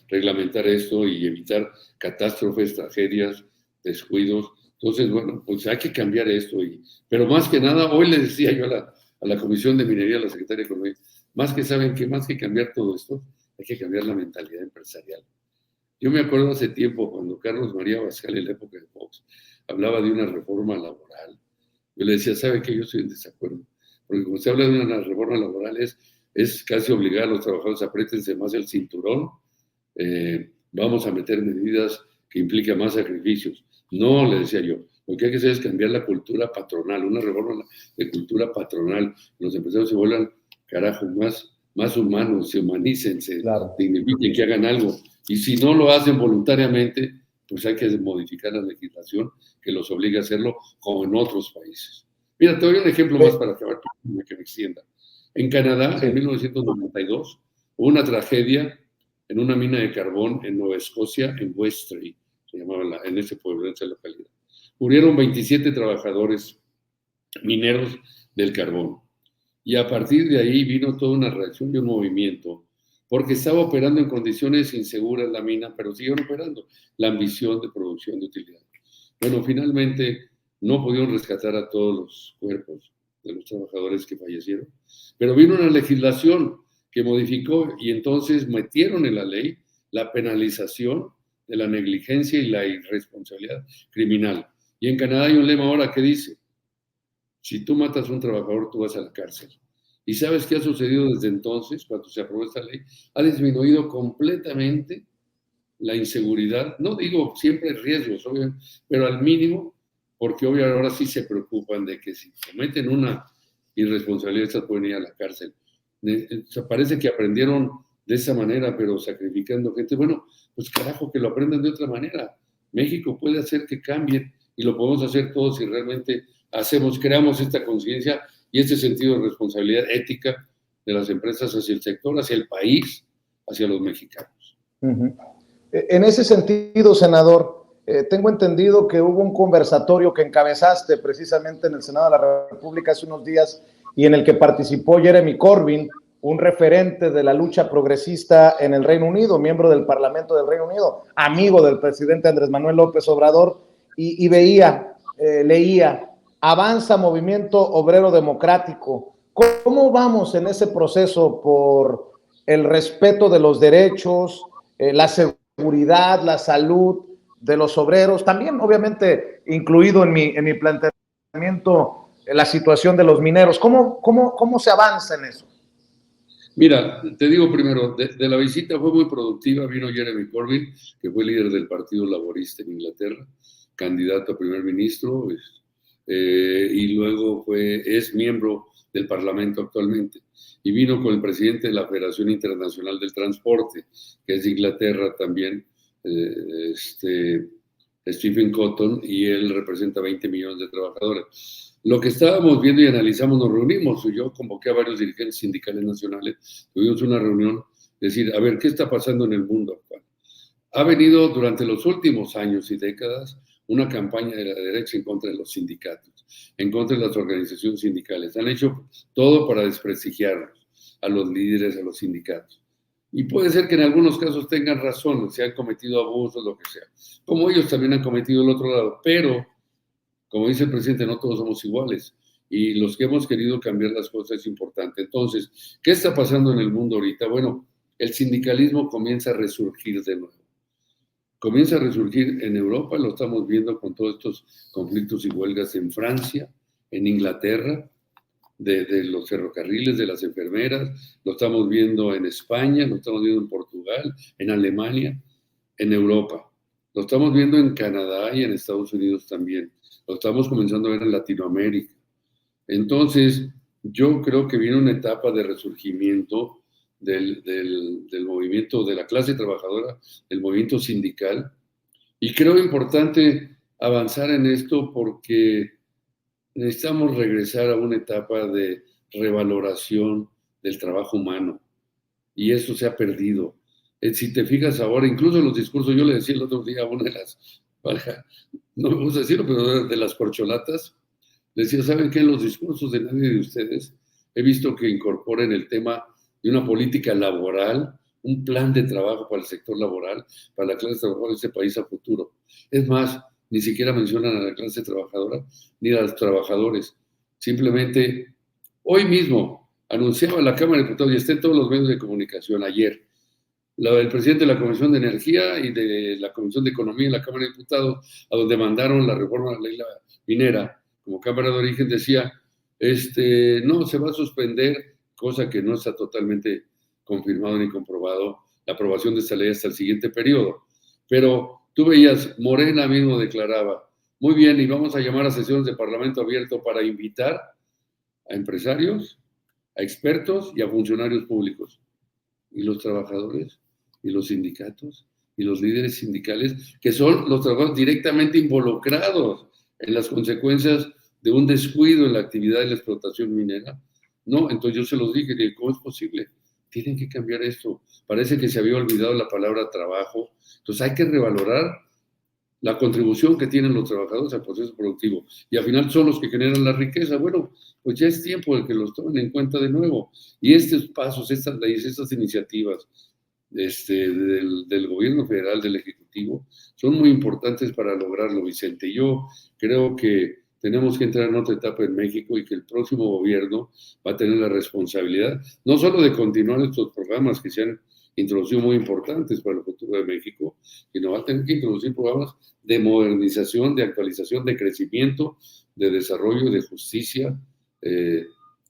reglamentar esto y evitar catástrofes, tragedias, descuidos. Entonces, bueno, pues hay que cambiar esto. Pero más que nada, hoy le decía yo a la Comisión de Minería, a la Secretaria de Economía, más que cambiar todo esto, hay que cambiar la mentalidad empresarial. Yo me acuerdo hace tiempo, cuando Carlos María Abascal, en la época de Fox, hablaba de una reforma laboral. Yo le decía, ¿sabe qué? Yo estoy en desacuerdo. Porque como se habla de una reforma laboral, es casi obligar a los trabajadores a apretense más el cinturón. Vamos a meter medidas que implican más sacrificios. No, le decía yo, lo que hay que hacer es cambiar la cultura patronal, una reforma de cultura patronal. Los empresarios se vuelvan, carajo, más humanos, se humanicen, se dignifiquen, que hagan algo. Y si no lo hacen voluntariamente, pues hay que modificar la legislación que los obligue a hacerlo, como en otros países. Mira, te doy un ejemplo más para acabar, que me extienda. En Canadá, en 1992, hubo una tragedia en una mina de carbón en Nueva Escocia, en Westray, se llamaba en ese pueblo, en esa localidad. Murieron 27 trabajadores mineros del carbón. Y a partir de ahí vino toda una reacción y un movimiento, porque estaba operando en condiciones inseguras la mina, pero siguieron operando. La ambición de producción de utilidad. Bueno, finalmente no pudieron rescatar a todos los cuerpos de los trabajadores que fallecieron, pero vino una legislación que modificó y entonces metieron en la ley la penalización de la negligencia y la irresponsabilidad criminal. Y en Canadá hay un lema ahora que dice, si tú matas a un trabajador, tú vas a la cárcel. ¿Y sabes qué ha sucedido desde entonces, cuando se aprobó esta ley? Ha disminuido completamente la inseguridad. No digo siempre riesgos, obviamente, pero al mínimo, porque obviamente ahora sí se preocupan de que si cometen una irresponsabilidad, estas pueden ir a la cárcel. Parece que aprendieron de esa manera, pero sacrificando gente. Bueno, pues carajo, que lo aprendan de otra manera. México puede hacer que cambien y lo podemos hacer todos si realmente creamos esta conciencia y este sentido de responsabilidad ética de las empresas hacia el sector, hacia el país, hacia los mexicanos. En ese sentido, senador, tengo entendido que hubo un conversatorio que encabezaste precisamente en el Senado de la República hace unos días y en el que participó Jeremy Corbyn, un referente de la lucha progresista en el Reino Unido, miembro del Parlamento del Reino Unido, amigo del presidente Andrés Manuel López Obrador, y leía, avanza Movimiento Obrero Democrático. ¿Cómo vamos en ese proceso por el respeto de los derechos, la seguridad, la salud de los obreros? También, obviamente, incluido en mi planteamiento, la situación de los mineros. ¿Cómo se avanza en eso? Mira, te digo primero, de la visita fue muy productiva. Vino Jeremy Corbyn, que fue líder del Partido Laborista en Inglaterra, candidato a primer ministro, y luego es miembro del Parlamento actualmente. Y vino con el presidente de la Federación Internacional del Transporte, que es de Inglaterra también, Stephen Cotton, y él representa 20 millones de trabajadores. Lo que estábamos viendo y analizamos, nos reunimos, yo convoqué a varios dirigentes sindicales nacionales, tuvimos una reunión, decir, a ver, ¿qué está pasando en el mundo actual? Ha venido durante los últimos años y décadas una campaña de la derecha en contra de los sindicatos, en contra de las organizaciones sindicales. Han hecho todo para desprestigiarlos, a los líderes, a los sindicatos. Y puede ser que en algunos casos tengan razón, se han cometido abusos, lo que sea. Como ellos también han cometido el otro lado, pero como dice el presidente, no todos somos iguales y los que hemos querido cambiar las cosas es importante. Entonces, ¿qué está pasando en el mundo ahorita? Bueno, el sindicalismo comienza a resurgir de nuevo. Comienza a resurgir en Europa, lo estamos viendo con todos estos conflictos y huelgas en Francia, en Inglaterra, de los ferrocarriles, de las enfermeras, lo estamos viendo en España, lo estamos viendo en Portugal, en Alemania, en Europa. Lo estamos viendo en Canadá y en Estados Unidos también. Lo estamos comenzando a ver en Latinoamérica. Entonces, yo creo que viene una etapa de resurgimiento del movimiento de la clase trabajadora, del movimiento sindical. Y creo importante avanzar en esto porque necesitamos regresar a una etapa de revaloración del trabajo humano. Y eso se ha perdido. Si te fijas ahora, incluso en los discursos, yo le decía el otro día a una de las, no me gusta decirlo, pero de las corcholatas, le decía, ¿saben qué? En los discursos de nadie de ustedes he visto que incorporen el tema de una política laboral, un plan de trabajo para el sector laboral, para la clase trabajadora de este país a futuro. Es más, ni siquiera mencionan a la clase trabajadora ni a los trabajadores. Simplemente, hoy mismo anunciaba la Cámara de Diputados, y está en todos los medios de comunicación ayer, el presidente de la Comisión de Energía y de la Comisión de Economía en la Cámara de Diputados, a donde mandaron la reforma de la ley minera como Cámara de Origen, decía, no, se va a suspender, cosa que no está totalmente confirmado ni comprobado, la aprobación de esta ley hasta el siguiente periodo. Pero tú veías, Morena mismo declaraba, muy bien, y vamos a llamar a sesiones de Parlamento abierto para invitar a empresarios, a expertos y a funcionarios públicos. ¿Y los trabajadores? ¿Y los sindicatos? ¿Y los líderes sindicales? Que son los trabajadores directamente involucrados en las consecuencias de un descuido en la actividad de la explotación minera. No, entonces yo se los dije, ¿cómo es posible? Tienen que cambiar esto. Parece que se había olvidado la palabra trabajo. Entonces hay que revalorar la contribución que tienen los trabajadores al proceso productivo. Y al final son los que generan la riqueza. Bueno, pues ya es tiempo de que los tomen en cuenta de nuevo. Y estos pasos, estas leyes, estas iniciativas del gobierno federal, del Ejecutivo, son muy importantes para lograrlo, Vicente. Yo creo que tenemos que entrar en otra etapa en México y que el próximo gobierno va a tener la responsabilidad, no solo de continuar estos programas que se han introducido muy importantes para el futuro de México, sino va a tener que introducir programas de modernización, de actualización, de crecimiento, de desarrollo, de justicia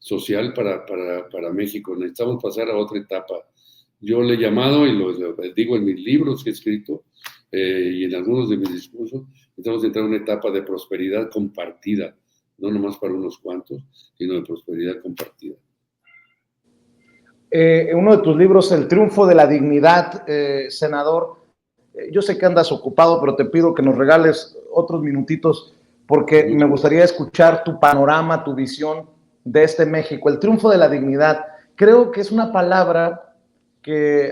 social para México. Necesitamos pasar a otra etapa. Yo le he llamado, y lo digo en mis libros que he escrito, y en algunos de mis discursos, necesitamos entrar en una etapa de prosperidad compartida, no nomás para unos cuantos, sino de prosperidad compartida. Uno de tus libros, El triunfo de la dignidad, senador, yo sé que andas ocupado, pero te pido que nos regales otros minutitos, porque me gustaría escuchar tu panorama, tu visión de este México. El triunfo de la dignidad, creo que es una palabra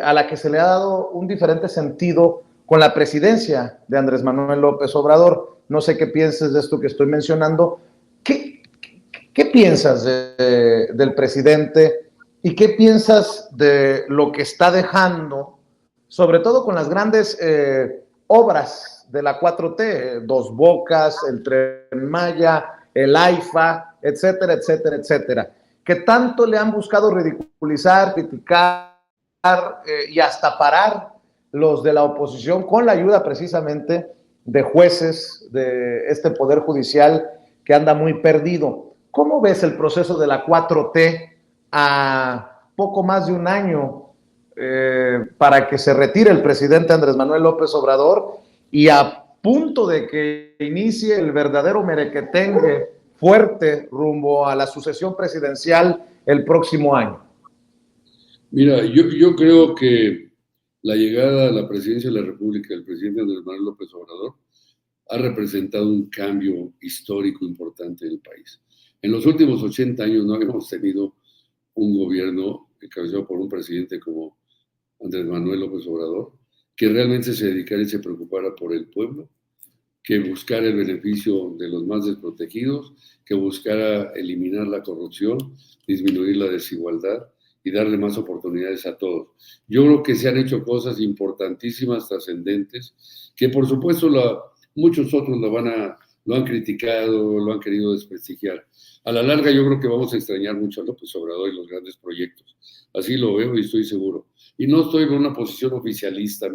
a la que se le ha dado un diferente sentido con la presidencia de Andrés Manuel López Obrador. No sé qué pienses de esto que estoy mencionando. ¿Qué piensas del presidente y qué piensas de lo que está dejando, sobre todo con las grandes obras de la 4T, Dos Bocas, el Tren Maya, el AIFA, etcétera, etcétera, etcétera, que tanto le han buscado ridiculizar, criticar y hasta parar los de la oposición con la ayuda precisamente de jueces de este poder judicial que anda muy perdido? ¿Cómo ves el proceso de la 4T a poco más de un año para que se retire el presidente Andrés Manuel López Obrador y a punto de que inicie el verdadero merequetengue fuerte rumbo a la sucesión presidencial el próximo año? Mira, yo creo que la llegada a la presidencia de la República del presidente Andrés Manuel López Obrador ha representado un cambio histórico importante en el país. En los últimos 80 años no habíamos tenido un gobierno encabezado por un presidente como Andrés Manuel López Obrador, que realmente se dedicara y se preocupara por el pueblo, que buscara el beneficio de los más desprotegidos, que buscara eliminar la corrupción, disminuir la desigualdad y darle más oportunidades a todos. Yo creo que se han hecho cosas importantísimas, trascendentes, que por supuesto muchos otros lo han criticado, lo han querido desprestigiar. A la larga yo creo que vamos a extrañar mucho a López Obrador y los grandes proyectos. Así lo veo y estoy seguro. Y no estoy en una posición oficialista.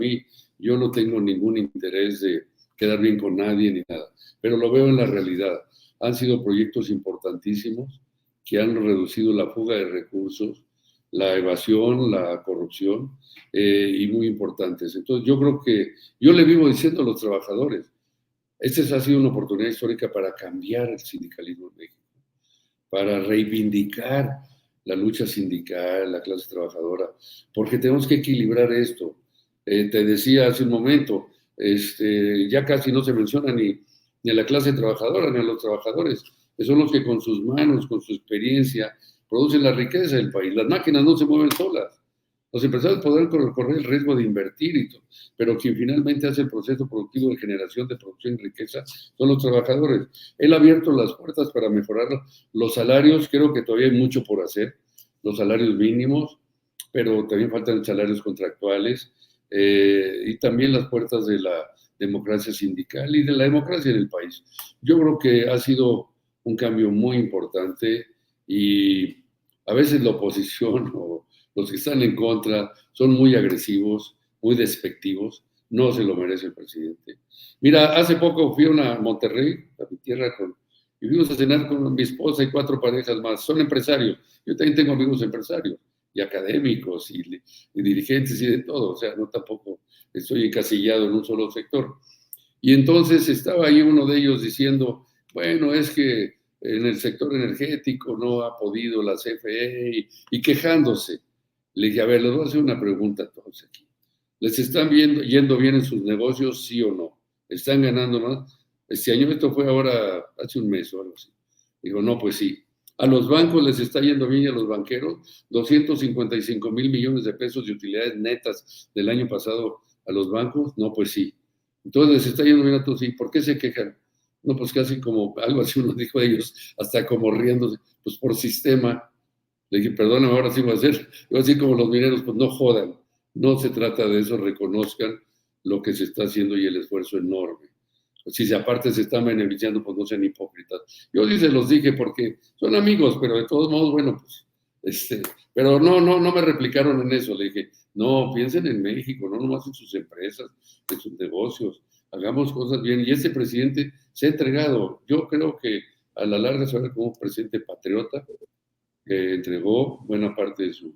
Yo no tengo ningún interés de quedar bien con nadie ni nada, pero lo veo en la realidad. Han sido proyectos importantísimos que han reducido la fuga de recursos, la evasión, la corrupción, y muy importantes. Entonces yo creo que, yo le vivo diciendo a los trabajadores, esta ha sido una oportunidad histórica para cambiar el sindicalismo en México, para reivindicar la lucha sindical, la clase trabajadora, porque tenemos que equilibrar esto. Te decía hace un momento, ya casi no se menciona ni a la clase trabajadora, ni a los trabajadores, que son los que con sus manos, con su experiencia, producen la riqueza del país. Las máquinas no se mueven solas. Los empresarios podrán correr el riesgo de invertir y todo, pero quien finalmente hace el proceso productivo de generación de producción y riqueza son los trabajadores. Él ha abierto las puertas para mejorar los salarios. Creo que todavía hay mucho por hacer, los salarios mínimos, pero también faltan salarios contractuales, y también las puertas de democracia sindical y de la democracia en el país. Yo creo que ha sido un cambio muy importante y a veces la oposición o los que están en contra son muy agresivos, muy despectivos. No se lo merece el presidente. Mira, hace poco fui a Monterrey, a mi tierra, y fuimos a cenar con mi esposa y 4 parejas más. Son empresarios. Yo también tengo amigos empresarios y académicos y dirigentes y de todo. O sea, no tampoco estoy encasillado en un solo sector. Y entonces estaba ahí uno de ellos diciendo, bueno, es que en el sector energético no ha podido la CFE y quejándose. Le dije, a ver, les voy a hacer una pregunta a todos aquí. ¿Les están yendo bien en sus negocios, sí o no? ¿Están ganando más? Este año, esto fue ahora, hace un mes o algo así. Digo, no, pues sí. A los bancos les está yendo bien y a los banqueros, 255,000 millones de pesos de utilidades netas del año pasado a los bancos, no, pues sí. Entonces les está yendo bien a todos, ¿y por qué se quejan? No, pues casi como, algo así uno dijo a ellos, hasta como riéndose, pues por sistema. Le dije, perdóname, ahora sí voy a hacer, yo así como los mineros, pues no jodan, no se trata de eso, reconozcan lo que se está haciendo y el esfuerzo enorme. Si aparte se están beneficiando, pues no sean hipócritas. Yo se los dije porque son amigos, pero de todos modos, bueno, pues, pero no me replicaron en eso. Le dije, no, piensen en México, no nomás en sus empresas, en sus negocios, hagamos cosas bien. Y ese presidente se ha entregado. Yo creo que a la larga se va a ver como un presidente patriota que entregó buena parte de su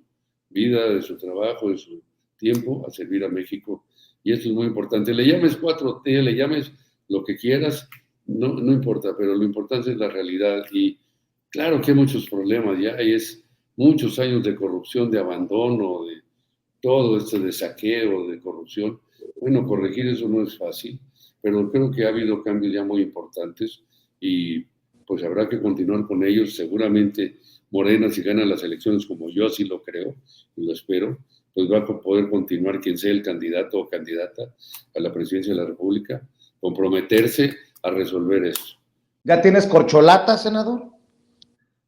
vida, de su trabajo, de su tiempo a servir a México. Y esto es muy importante. Le llames 4T, le llames lo que quieras, no importa, pero lo importante es la realidad. Y claro que hay muchos problemas, ya es muchos años de corrupción, de abandono, de todo esto de saqueo, de corrupción. Bueno, corregir eso no es fácil, pero creo que ha habido cambios ya muy importantes y pues habrá que continuar con ellos. Seguramente Morena, si gana las elecciones, como yo así lo creo y lo espero, pues va a poder continuar quien sea el candidato o candidata a la presidencia de la República, comprometerse a resolver eso. ¿Ya tienes corcholata, senador?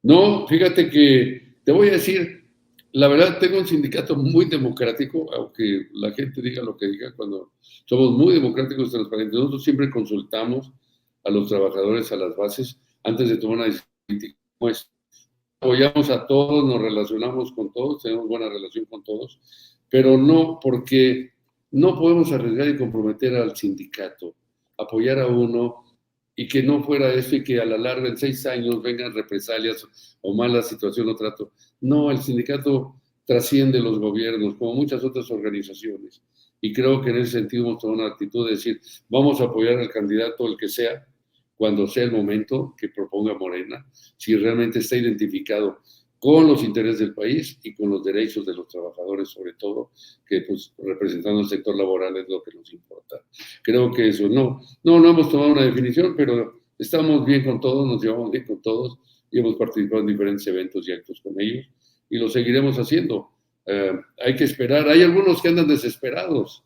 No, fíjate que te voy a decir, la verdad tengo un sindicato muy democrático, aunque la gente diga lo que diga, cuando somos muy democráticos y transparentes. Nosotros siempre consultamos a los trabajadores, a las bases, antes de tomar una decisión. Pues apoyamos a todos, nos relacionamos con todos, tenemos buena relación con todos, pero no porque no podemos arriesgar y comprometer al sindicato, apoyar a uno y que no fuera eso y que a la larga en 6 años vengan represalias o mala situación o trato. No, el sindicato trasciende los gobiernos, como muchas otras organizaciones. Y creo que en ese sentido hemos tomado una actitud de decir, vamos a apoyar al candidato, el que sea, cuando sea el momento que proponga Morena, si realmente está identificado con los intereses del país y con los derechos de los trabajadores, sobre todo, que pues representando el sector laboral es lo que nos importa. Creo que eso no hemos tomado una definición, pero estamos bien con todos, nos llevamos bien con todos y hemos participado en diferentes eventos y actos con ellos y lo seguiremos haciendo. Hay que esperar, hay algunos que andan desesperados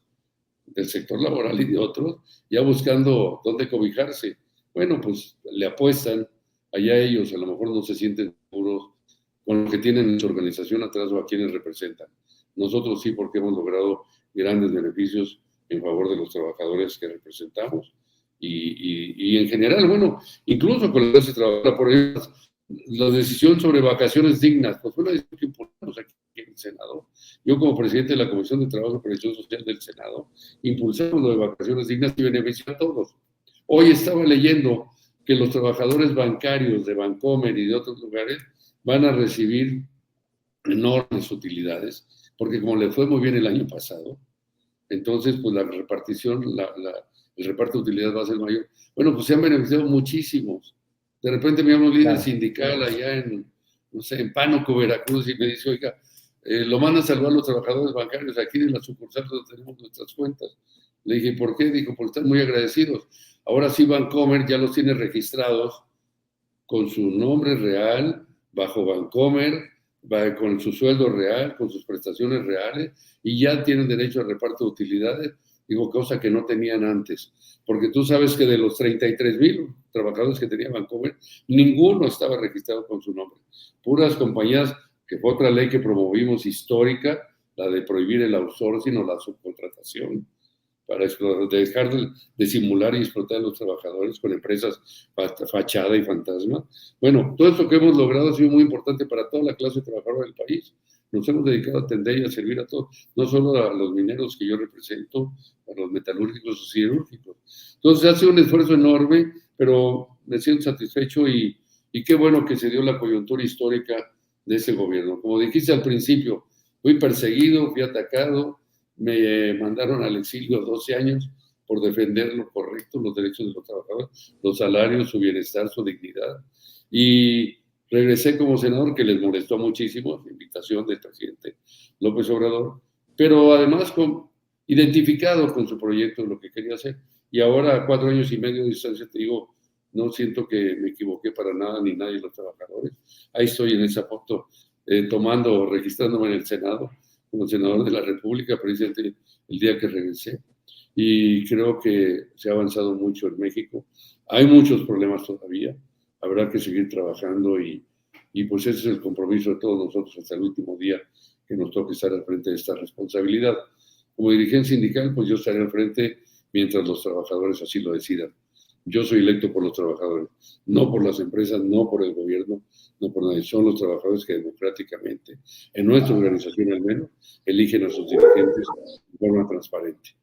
del sector laboral y de otros, ya buscando dónde cobijarse. Bueno, pues le apuestan, allá ellos a lo mejor no se sienten seguros con lo que tienen en su organización atrás o a quienes representan. Nosotros sí, porque hemos logrado grandes beneficios en favor de los trabajadores que representamos. Y en general, bueno, incluso con la clase trabajadora, por ejemplo, la decisión sobre vacaciones dignas, pues fue una decisión que impulsamos aquí en el Senado. Yo como presidente de la Comisión de Trabajo y Previsión Social del Senado, impulsamos lo de vacaciones dignas y benefició a todos. Hoy estaba leyendo que los trabajadores bancarios de Bancomer y de otros lugares van a recibir enormes utilidades, porque como le fue muy bien el año pasado, entonces pues la repartición, el reparto de utilidades va a ser mayor. Bueno, pues se han beneficiado muchísimos. De repente me llama un líder sindical allá en, no sé, en Pánuco, Veracruz, y me dice, oiga, lo mandan a salvar los trabajadores bancarios aquí en la sucursal donde tenemos nuestras cuentas. Le dije, ¿por qué? Dijo, porque están muy agradecidos. Ahora sí Bancomer ya los tiene registrados con su nombre real, bajo Bancomer, con su sueldo real, con sus prestaciones reales, y ya tienen derecho a reparto de utilidades, digo, cosa que no tenían antes. Porque tú sabes que de los 33,000 trabajadores que tenía Bancomer, ninguno estaba registrado con su nombre. Puras compañías, que fue otra ley que promovimos histórica, la de prohibir el outsourcing o la subcontratación. para dejar de simular y explotar a los trabajadores con empresas fachada y fantasma. Bueno, todo esto que hemos logrado ha sido muy importante para toda la clase trabajadora del país. Nos hemos dedicado a atender y a servir a todos, no solo a los mineros que yo represento, a los metalúrgicos o siderúrgicos. Entonces ha sido un esfuerzo enorme, pero me siento satisfecho y qué bueno que se dio la coyuntura histórica de ese gobierno. Como dijiste al principio, fui perseguido, fui atacado, me mandaron al exilio 12 años por defender lo correcto, los derechos de los trabajadores, los salarios, su bienestar, su dignidad. Y regresé como senador, que les molestó muchísimo la invitación del presidente López Obrador, pero además identificado con su proyecto, lo que quería hacer. Y ahora, a 4 años y medio de distancia, te digo, no siento que me equivoqué para nada, ni nadie de los trabajadores. Ahí estoy en esa foto, registrándome en el Senado, como senador de la República, precisamente el día que regresé. Y creo que se ha avanzado mucho en México. Hay muchos problemas todavía, habrá que seguir trabajando y pues ese es el compromiso de todos nosotros hasta el último día que nos toque estar al frente de esta responsabilidad. Como dirigente sindical, pues yo estaré al frente mientras los trabajadores así lo decidan. Yo soy electo por los trabajadores, no por las empresas, no por el gobierno, no por nadie. Son los trabajadores que democráticamente, en nuestra organización al menos, eligen a sus dirigentes de forma transparente.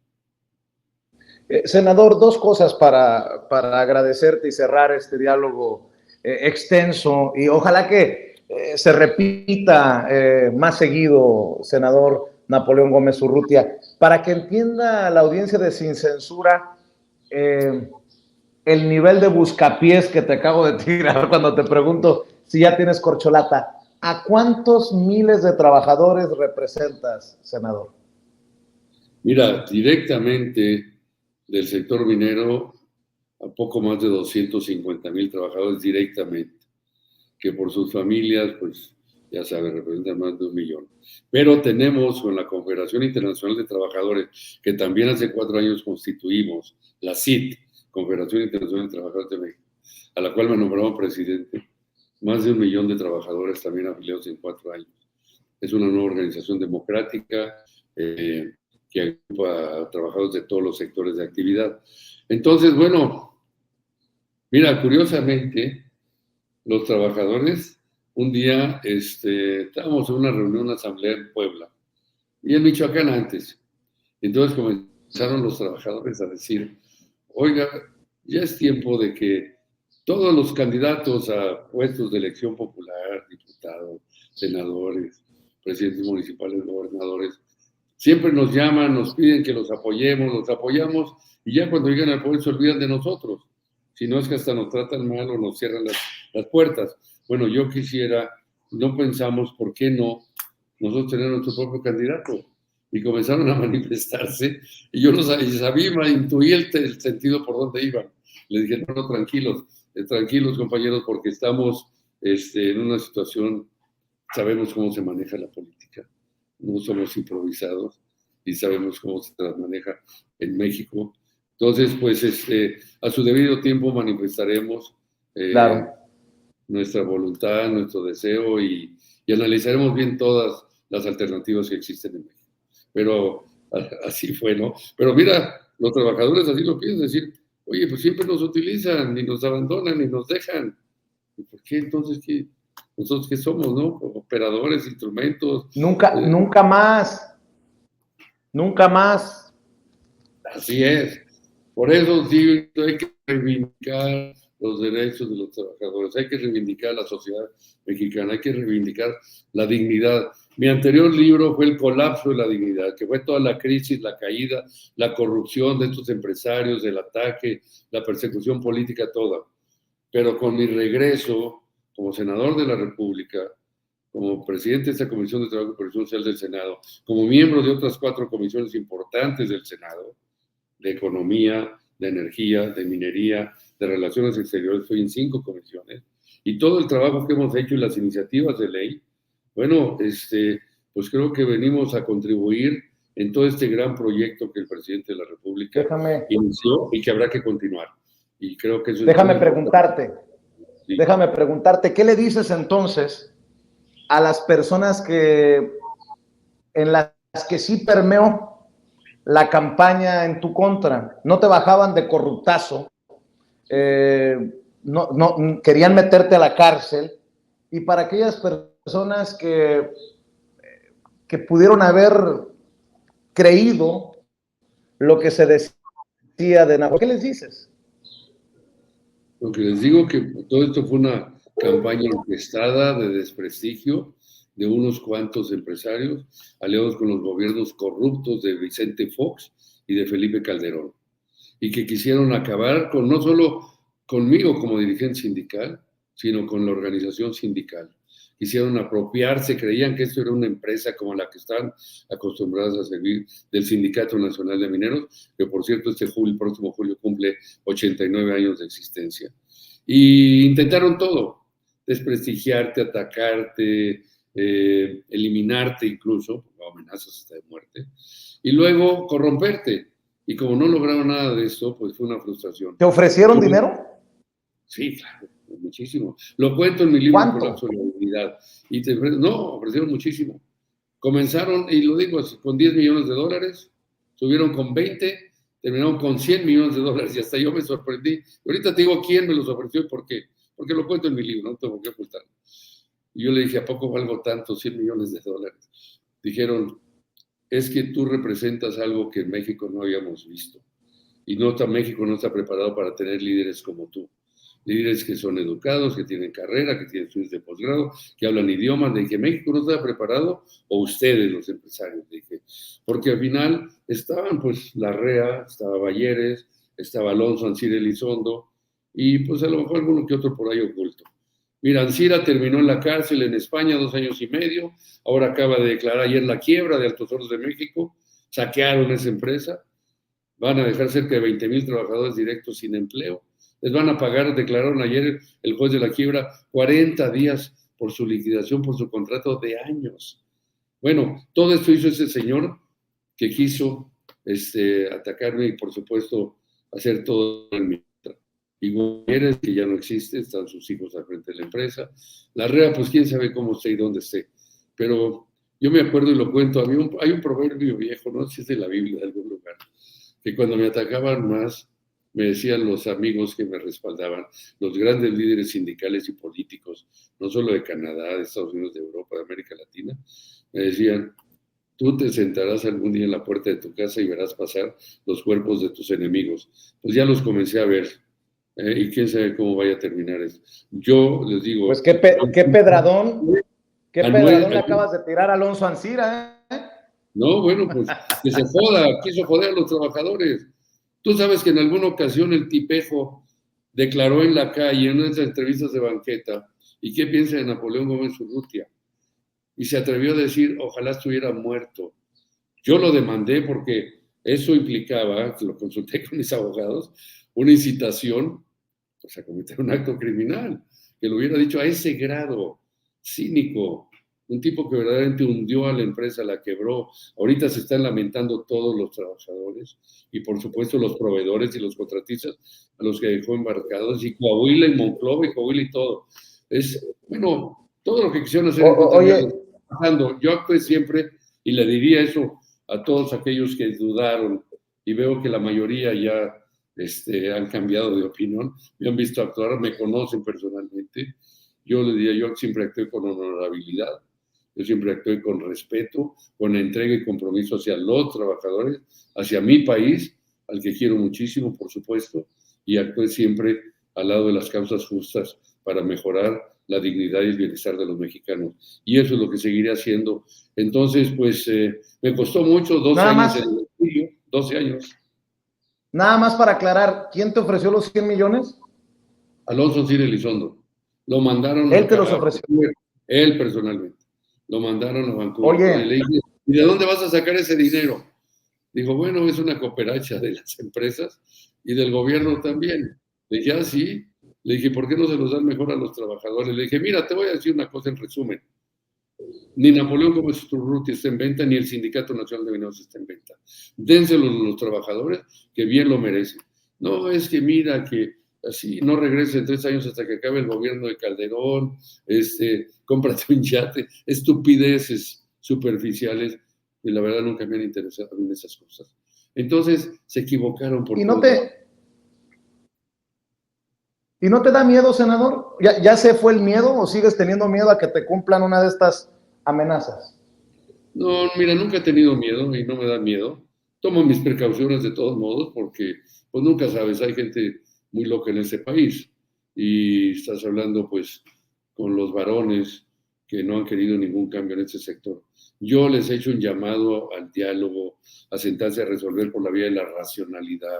Senador, 2 cosas para agradecerte y cerrar este diálogo extenso, y ojalá que se repita más seguido, senador Napoleón Gómez Urrutia, para que entienda la audiencia de Sin Censura el nivel de buscapiés que te acabo de tirar cuando te pregunto si ya tienes corcholata. ¿A cuántos miles de trabajadores representas, senador? Mira, directamente del sector minero, a poco más de 250,000 trabajadores directamente, que por sus familias, pues ya sabes, representan más de 1 millón. Pero tenemos con la Confederación Internacional de Trabajadores, que también hace 4 años constituimos, la CIT, Confederación Internacional de Trabajadores de México, a la cual me nombraron presidente, más de 1 millón de trabajadores también afiliados en 4 años. Es una nueva organización democrática que agrupa a trabajadores de todos los sectores de actividad. Entonces, bueno, mira, curiosamente, los trabajadores, un día estábamos en una reunión, una asamblea en Puebla, y en Michoacán antes. Entonces comenzaron los trabajadores a decir, oiga, ya es tiempo de que todos los candidatos a puestos de elección popular, diputados, senadores, presidentes municipales, gobernadores, siempre nos llaman, nos piden que los apoyamos, y ya cuando llegan al poder se olvidan de nosotros. Si no es que hasta nos tratan mal o nos cierran las puertas. Bueno, yo quisiera, no pensamos, ¿por qué no nosotros tener nuestro propio candidato? Y comenzaron a manifestarse, y yo no sabía, intuí el sentido por dónde iban. Les dije, no, tranquilos compañeros, porque estamos en una situación, sabemos cómo se maneja la política, no somos improvisados y sabemos cómo se maneja en México. Entonces, pues a su debido tiempo manifestaremos claro, nuestra voluntad, nuestro deseo y analizaremos bien todas las alternativas que existen en México. Pero así fue, ¿no? Pero mira, los trabajadores así lo piensan, decir, oye, pues siempre nos utilizan, ni nos abandonan, ni nos dejan. ¿Y por qué entonces nosotros qué somos, no? Operadores, instrumentos. Nunca más. Así es. Por eso sí, hay que reivindicar los derechos de los trabajadores, hay que reivindicar la sociedad mexicana, hay que reivindicar la dignidad. Mi anterior libro fue El colapso de la dignidad, que fue toda la crisis, la caída, la corrupción de estos empresarios, el ataque, la persecución política toda. Pero con mi regreso como senador de la República, como presidente de esta Comisión de Trabajo y Previsión Social del Senado, como miembro de otras 4 comisiones importantes del Senado, de Economía, de Energía, de Minería, de Relaciones Exteriores, estoy en 5 comisiones, y todo el trabajo que hemos hecho y las iniciativas de ley, bueno, pues creo que venimos a contribuir en todo este gran proyecto que el presidente de la República inició y que habrá que continuar. Y creo que eso Déjame preguntarte, ¿qué le dices entonces a las personas en las que sí permeó la campaña en tu contra, no te bajaban de corruptazo, no querían meterte a la cárcel, y para aquellas personas que pudieron haber creído lo que se decía de Napoleón, ¿qué les dices? Lo que les digo que todo esto fue una campaña orquestada de desprestigio de unos cuantos empresarios aliados con los gobiernos corruptos de Vicente Fox y de Felipe Calderón, y que quisieron acabar con no solo conmigo como dirigente sindical, sino con la organización sindical. Quisieron apropiarse, creían que esto era una empresa como la que están acostumbradas a servir, del Sindicato Nacional de Mineros, que por cierto el próximo julio cumple 89 años de existencia. Y intentaron todo, desprestigiarte, atacarte, eliminarte incluso, amenazas hasta de muerte, y luego corromperte. Y como no lograron nada de esto, pues fue una frustración. ¿Te ofrecieron dinero? Sí, claro, muchísimo. Lo cuento en mi libro ¿Cuánto? Colapso de la Dignidad. No, ofrecieron muchísimo. Comenzaron, y lo digo así, con 10 millones de dólares, subieron con 20, terminaron con 100 millones de dólares, y hasta yo me sorprendí. Ahorita te digo quién me los ofreció y por qué. Porque lo cuento en mi libro, no tengo que ocultarlo. Y yo le dije, ¿a poco valgo tanto, 100 millones de dólares? Dijeron, es que tú representas algo que en México no habíamos visto. Y México no está preparado para tener líderes como tú. Líderes que son educados, que tienen carrera, que tienen estudios de posgrado, que hablan idiomas. Le dije, ¿México no está preparado? ¿O ustedes, los empresarios? Le dije, porque al final estaban pues Larrea, estaba Balleres, estaba Alonso Ancira Elizondo, y pues a lo mejor alguno que otro por ahí oculto. Mira, Ancira terminó en la cárcel en España 2 años y medio, ahora acaba de declarar ayer la quiebra de Altos Hornos de México, saquearon esa empresa, van a dejar cerca de 20,000 trabajadores directos sin empleo, les van a pagar, declararon ayer el juez de la quiebra, 40 días por su liquidación, por su contrato de años. Bueno, todo esto hizo ese señor que quiso atacarme y por supuesto hacer todo en mi contra. Y Gutiérrez, que ya no existe, están sus hijos al frente de la empresa. Larrea, pues quién sabe cómo esté y dónde esté. Pero yo me acuerdo y lo cuento, hay un proverbio viejo, no sé si es de la Biblia de algún lugar, que cuando me atacaban más, me decían los amigos que me respaldaban, los grandes líderes sindicales y políticos, no solo de Canadá, de Estados Unidos, de Europa, de América Latina, me decían, tú te sentarás algún día en la puerta de tu casa y verás pasar los cuerpos de tus enemigos. Pues ya los comencé a ver, y quién sabe cómo vaya a terminar esto. Yo les digo... Pues qué pedradón le acabas de tirar a Alonso Ancira, ¿eh? No, bueno, pues que se joda, quiso joder a los trabajadores. Tú sabes que en alguna ocasión el tipejo declaró en la calle, en unas entrevistas de banqueta, ¿y qué piensa de Napoleón Gómez Urrutia? Y se atrevió a decir, ojalá estuviera muerto. Yo lo demandé porque eso implicaba, lo consulté con mis abogados, una incitación a cometer un acto criminal, que lo hubiera dicho a ese grado, cínico, un tipo que verdaderamente hundió a la empresa, la quebró. Ahorita se están lamentando todos los trabajadores y por supuesto los proveedores y los contratistas a los que dejó embarcados, y Coahuila y Monclova y Coahuila y todo. Bueno, todo lo que quisieron hacer en contra de pasando. Yo actué siempre y le diría eso a todos aquellos que dudaron, y veo que la mayoría ya han cambiado de opinión, me han visto actuar, me conocen personalmente. Yo le diría, yo siempre actué con honorabilidad, yo siempre actué con respeto, con entrega y compromiso hacia los trabajadores, hacia mi país, al que quiero muchísimo, por supuesto, y actué siempre al lado de las causas justas para mejorar la dignidad y el bienestar de los mexicanos. Y eso es lo que seguiré haciendo. Entonces, pues, me costó mucho, 12 años en el exilio, 12 años. Nada más para aclarar, ¿quién te ofreció los 100 millones? Alonso Ancira Elizondo. Lo mandaron ¿Él te los ofreció? Él personalmente. Lo mandaron a Vancouver. Oye. Y le dije, ¿y de dónde vas a sacar ese dinero? Dijo, bueno, es una cooperacha de las empresas y del gobierno también. Le dije, sí. Le dije, ¿por qué no se los dan mejor a los trabajadores? Le dije, mira, te voy a decir una cosa en resumen. Ni Napoleón Gómez Urrutia está en venta, ni el Sindicato Nacional de Mineros está en venta. Dénselos a los trabajadores, que bien lo merecen. No, es que mira, que así no regrese en 3 años hasta que acabe el gobierno de Calderón, cómprate un yate, estupideces superficiales, y la verdad nunca me han interesado en esas cosas. Entonces se equivocaron por ¿Y no todo. ¿Y no te da miedo, senador? ¿Ya se fue el miedo o sigues teniendo miedo a que te cumplan una de estas amenazas? No, mira, nunca he tenido miedo y no me da miedo. Tomo mis precauciones de todos modos porque, pues nunca sabes, hay gente muy loca en ese país y estás hablando, pues, con los varones que no han querido ningún cambio en ese sector. Yo les he hecho un llamado al diálogo, a sentarse a resolver por la vía de la racionalidad,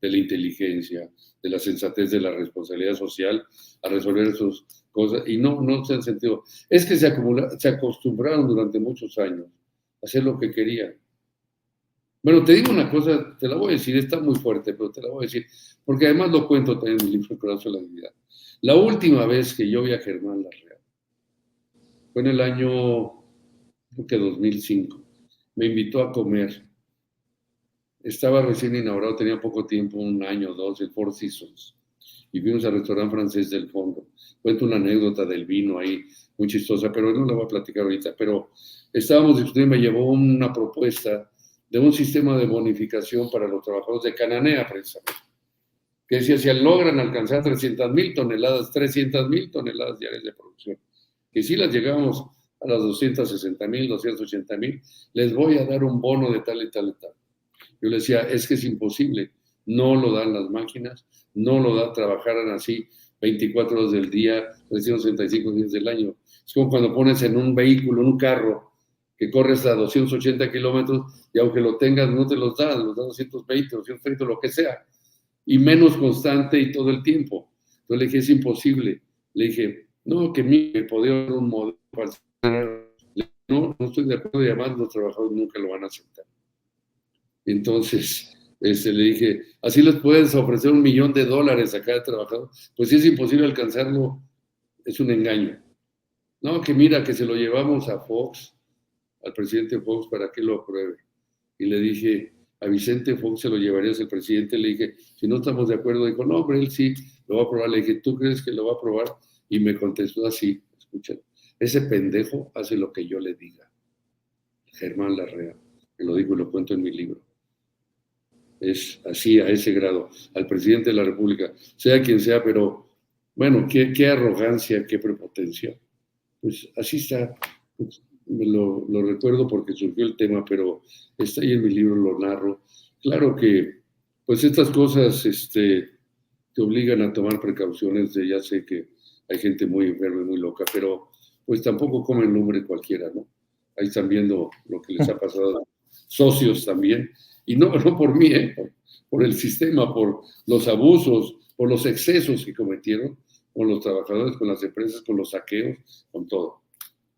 de la inteligencia, de la sensatez, de la responsabilidad social, a resolver esas cosas, y no se han sentido. Es que se acostumbraron durante muchos años a hacer lo que querían. Bueno, te digo una cosa, te la voy a decir, está muy fuerte, pero te la voy a decir, porque además lo cuento también en mi libro Corazón de la Dignidad. La última vez que yo vi a Germán Larrea fue en el año, creo que 2005. Me invitó a comer. Estaba recién inaugurado, tenía poco tiempo, un año o dos, el Four Seasons. Y fuimos al restaurante francés del fondo. Cuento una anécdota del vino ahí, muy chistosa, pero no la voy a platicar ahorita. Pero estábamos discutiendo, me llevó una propuesta de un sistema de bonificación para los trabajadores de Cananea, precisamente. Que decía, si logran alcanzar 300,000 toneladas diarias de producción, que si las llegamos a las 260,000, 280,000, les voy a dar un bono de tal y tal y tal. Yo le decía, es que es imposible, no lo dan las máquinas, no lo da, trabajaran así 24 horas del día, 365 días del año. Es como cuando pones en un vehículo, en un carro, que corre hasta 280 kilómetros y aunque lo tengas no te los da 220, 230, lo que sea, y menos constante y todo el tiempo. Entonces le dije, es imposible. Le dije, no, que me podía dar un modelo para... No estoy de acuerdo y además los trabajadores nunca lo van a aceptar. Entonces, le dije, así les puedes ofrecer $1,000,000 a cada trabajador. Pues si es imposible alcanzarlo, es un engaño. No, que mira, que se lo llevamos a Fox, al presidente Fox, para que lo apruebe. Y le dije, a Vicente Fox se lo llevarías al presidente. Le dije, si no estamos de acuerdo, dijo, no, hombre, él sí lo va a aprobar. Le dije, ¿tú crees que lo va a aprobar? Y me contestó así, escuchen, ese pendejo hace lo que yo le diga. Germán Larrea, que lo digo y lo cuento en mi libro. Es así, a ese grado, al presidente de la República, sea quien sea, pero bueno, qué arrogancia, qué prepotencia. Pues así está, pues, lo recuerdo porque surgió el tema, pero está ahí en mi libro, lo narro. Claro que, pues estas cosas te obligan a tomar precauciones, ya sé que hay gente muy enferma y muy loca, pero pues tampoco comen lumbre cualquiera, ¿no? Ahí están viendo lo que les ha pasado a socios también, y no por mí, por el sistema, por los abusos, por los excesos que cometieron con los trabajadores, con las empresas, con los saqueos, con todo.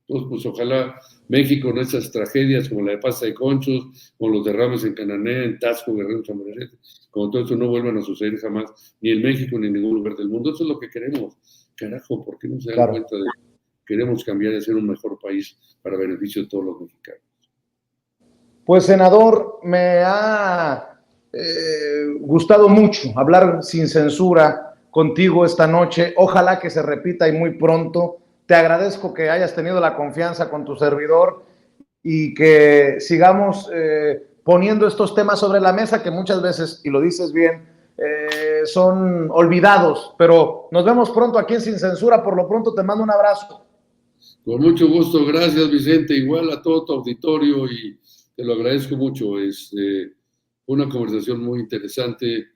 Entonces, pues ojalá México, en esas tragedias como la de Pasta de Conchos, con los derrames en Cananea, en Tasco, Guerrero, San Bernardo, como todo esto no vuelvan a suceder jamás, ni en México ni en ningún lugar del mundo. Eso es lo que queremos. Carajo, ¿por qué no se dan cuenta de que queremos cambiar y hacer un mejor país para beneficio de todos los mexicanos? Pues, senador, me ha gustado mucho hablar sin censura contigo esta noche. Ojalá que se repita y muy pronto. Te agradezco que hayas tenido la confianza con tu servidor y que sigamos poniendo estos temas sobre la mesa que muchas veces, y lo dices bien, son olvidados. Pero nos vemos pronto aquí en Sin Censura. Por lo pronto te mando un abrazo. Con mucho gusto. Gracias, Vicente. Igual a todo tu auditorio y te lo agradezco mucho. Es una conversación muy interesante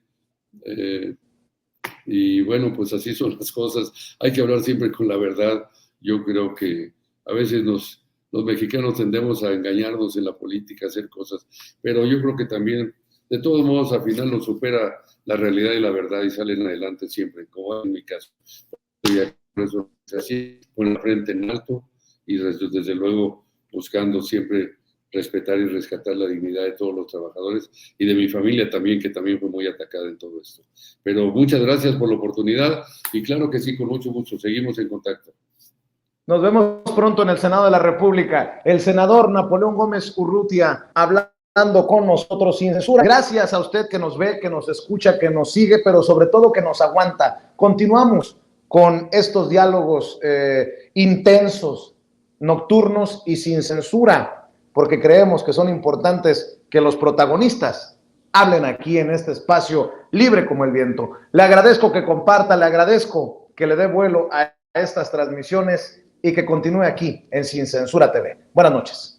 y bueno, pues así son las cosas. Hay que hablar siempre con la verdad. Yo creo que a veces los mexicanos tendemos a engañarnos en la política, a hacer cosas, pero yo creo que también, de todos modos, al final nos supera la realidad y la verdad y salen adelante siempre, como en mi caso. Así, con la frente en alto y desde luego buscando siempre respetar y rescatar la dignidad de todos los trabajadores y de mi familia también, que también fue muy atacada en todo esto. Pero muchas gracias por la oportunidad y claro que sí, con mucho gusto, seguimos en contacto. Nos vemos pronto en el Senado de la República. El senador Napoleón Gómez Urrutia hablando con nosotros sin censura. Gracias a usted que nos ve, que nos escucha, que nos sigue, pero sobre todo que nos aguanta. Continuamos con estos diálogos intensos, nocturnos y sin censura, porque creemos que son importantes que los protagonistas hablen aquí en este espacio libre como el viento. Le agradezco que comparta, le agradezco que le dé vuelo a estas transmisiones y que continúe aquí en Sin Censura TV. Buenas noches.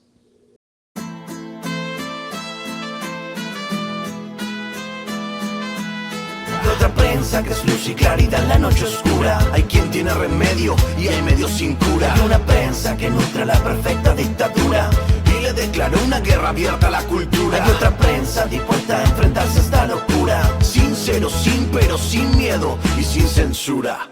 Otra prensa que es luz y claridad en la noche oscura. Hay quien tiene remedio y hay medios sin cura. Hay una prensa que nutre la perfecta dictadura y le declaró una guerra abierta a la cultura. Hay otra prensa dispuesta a enfrentarse a esta locura, sincero, sin pero, sin miedo y sin censura.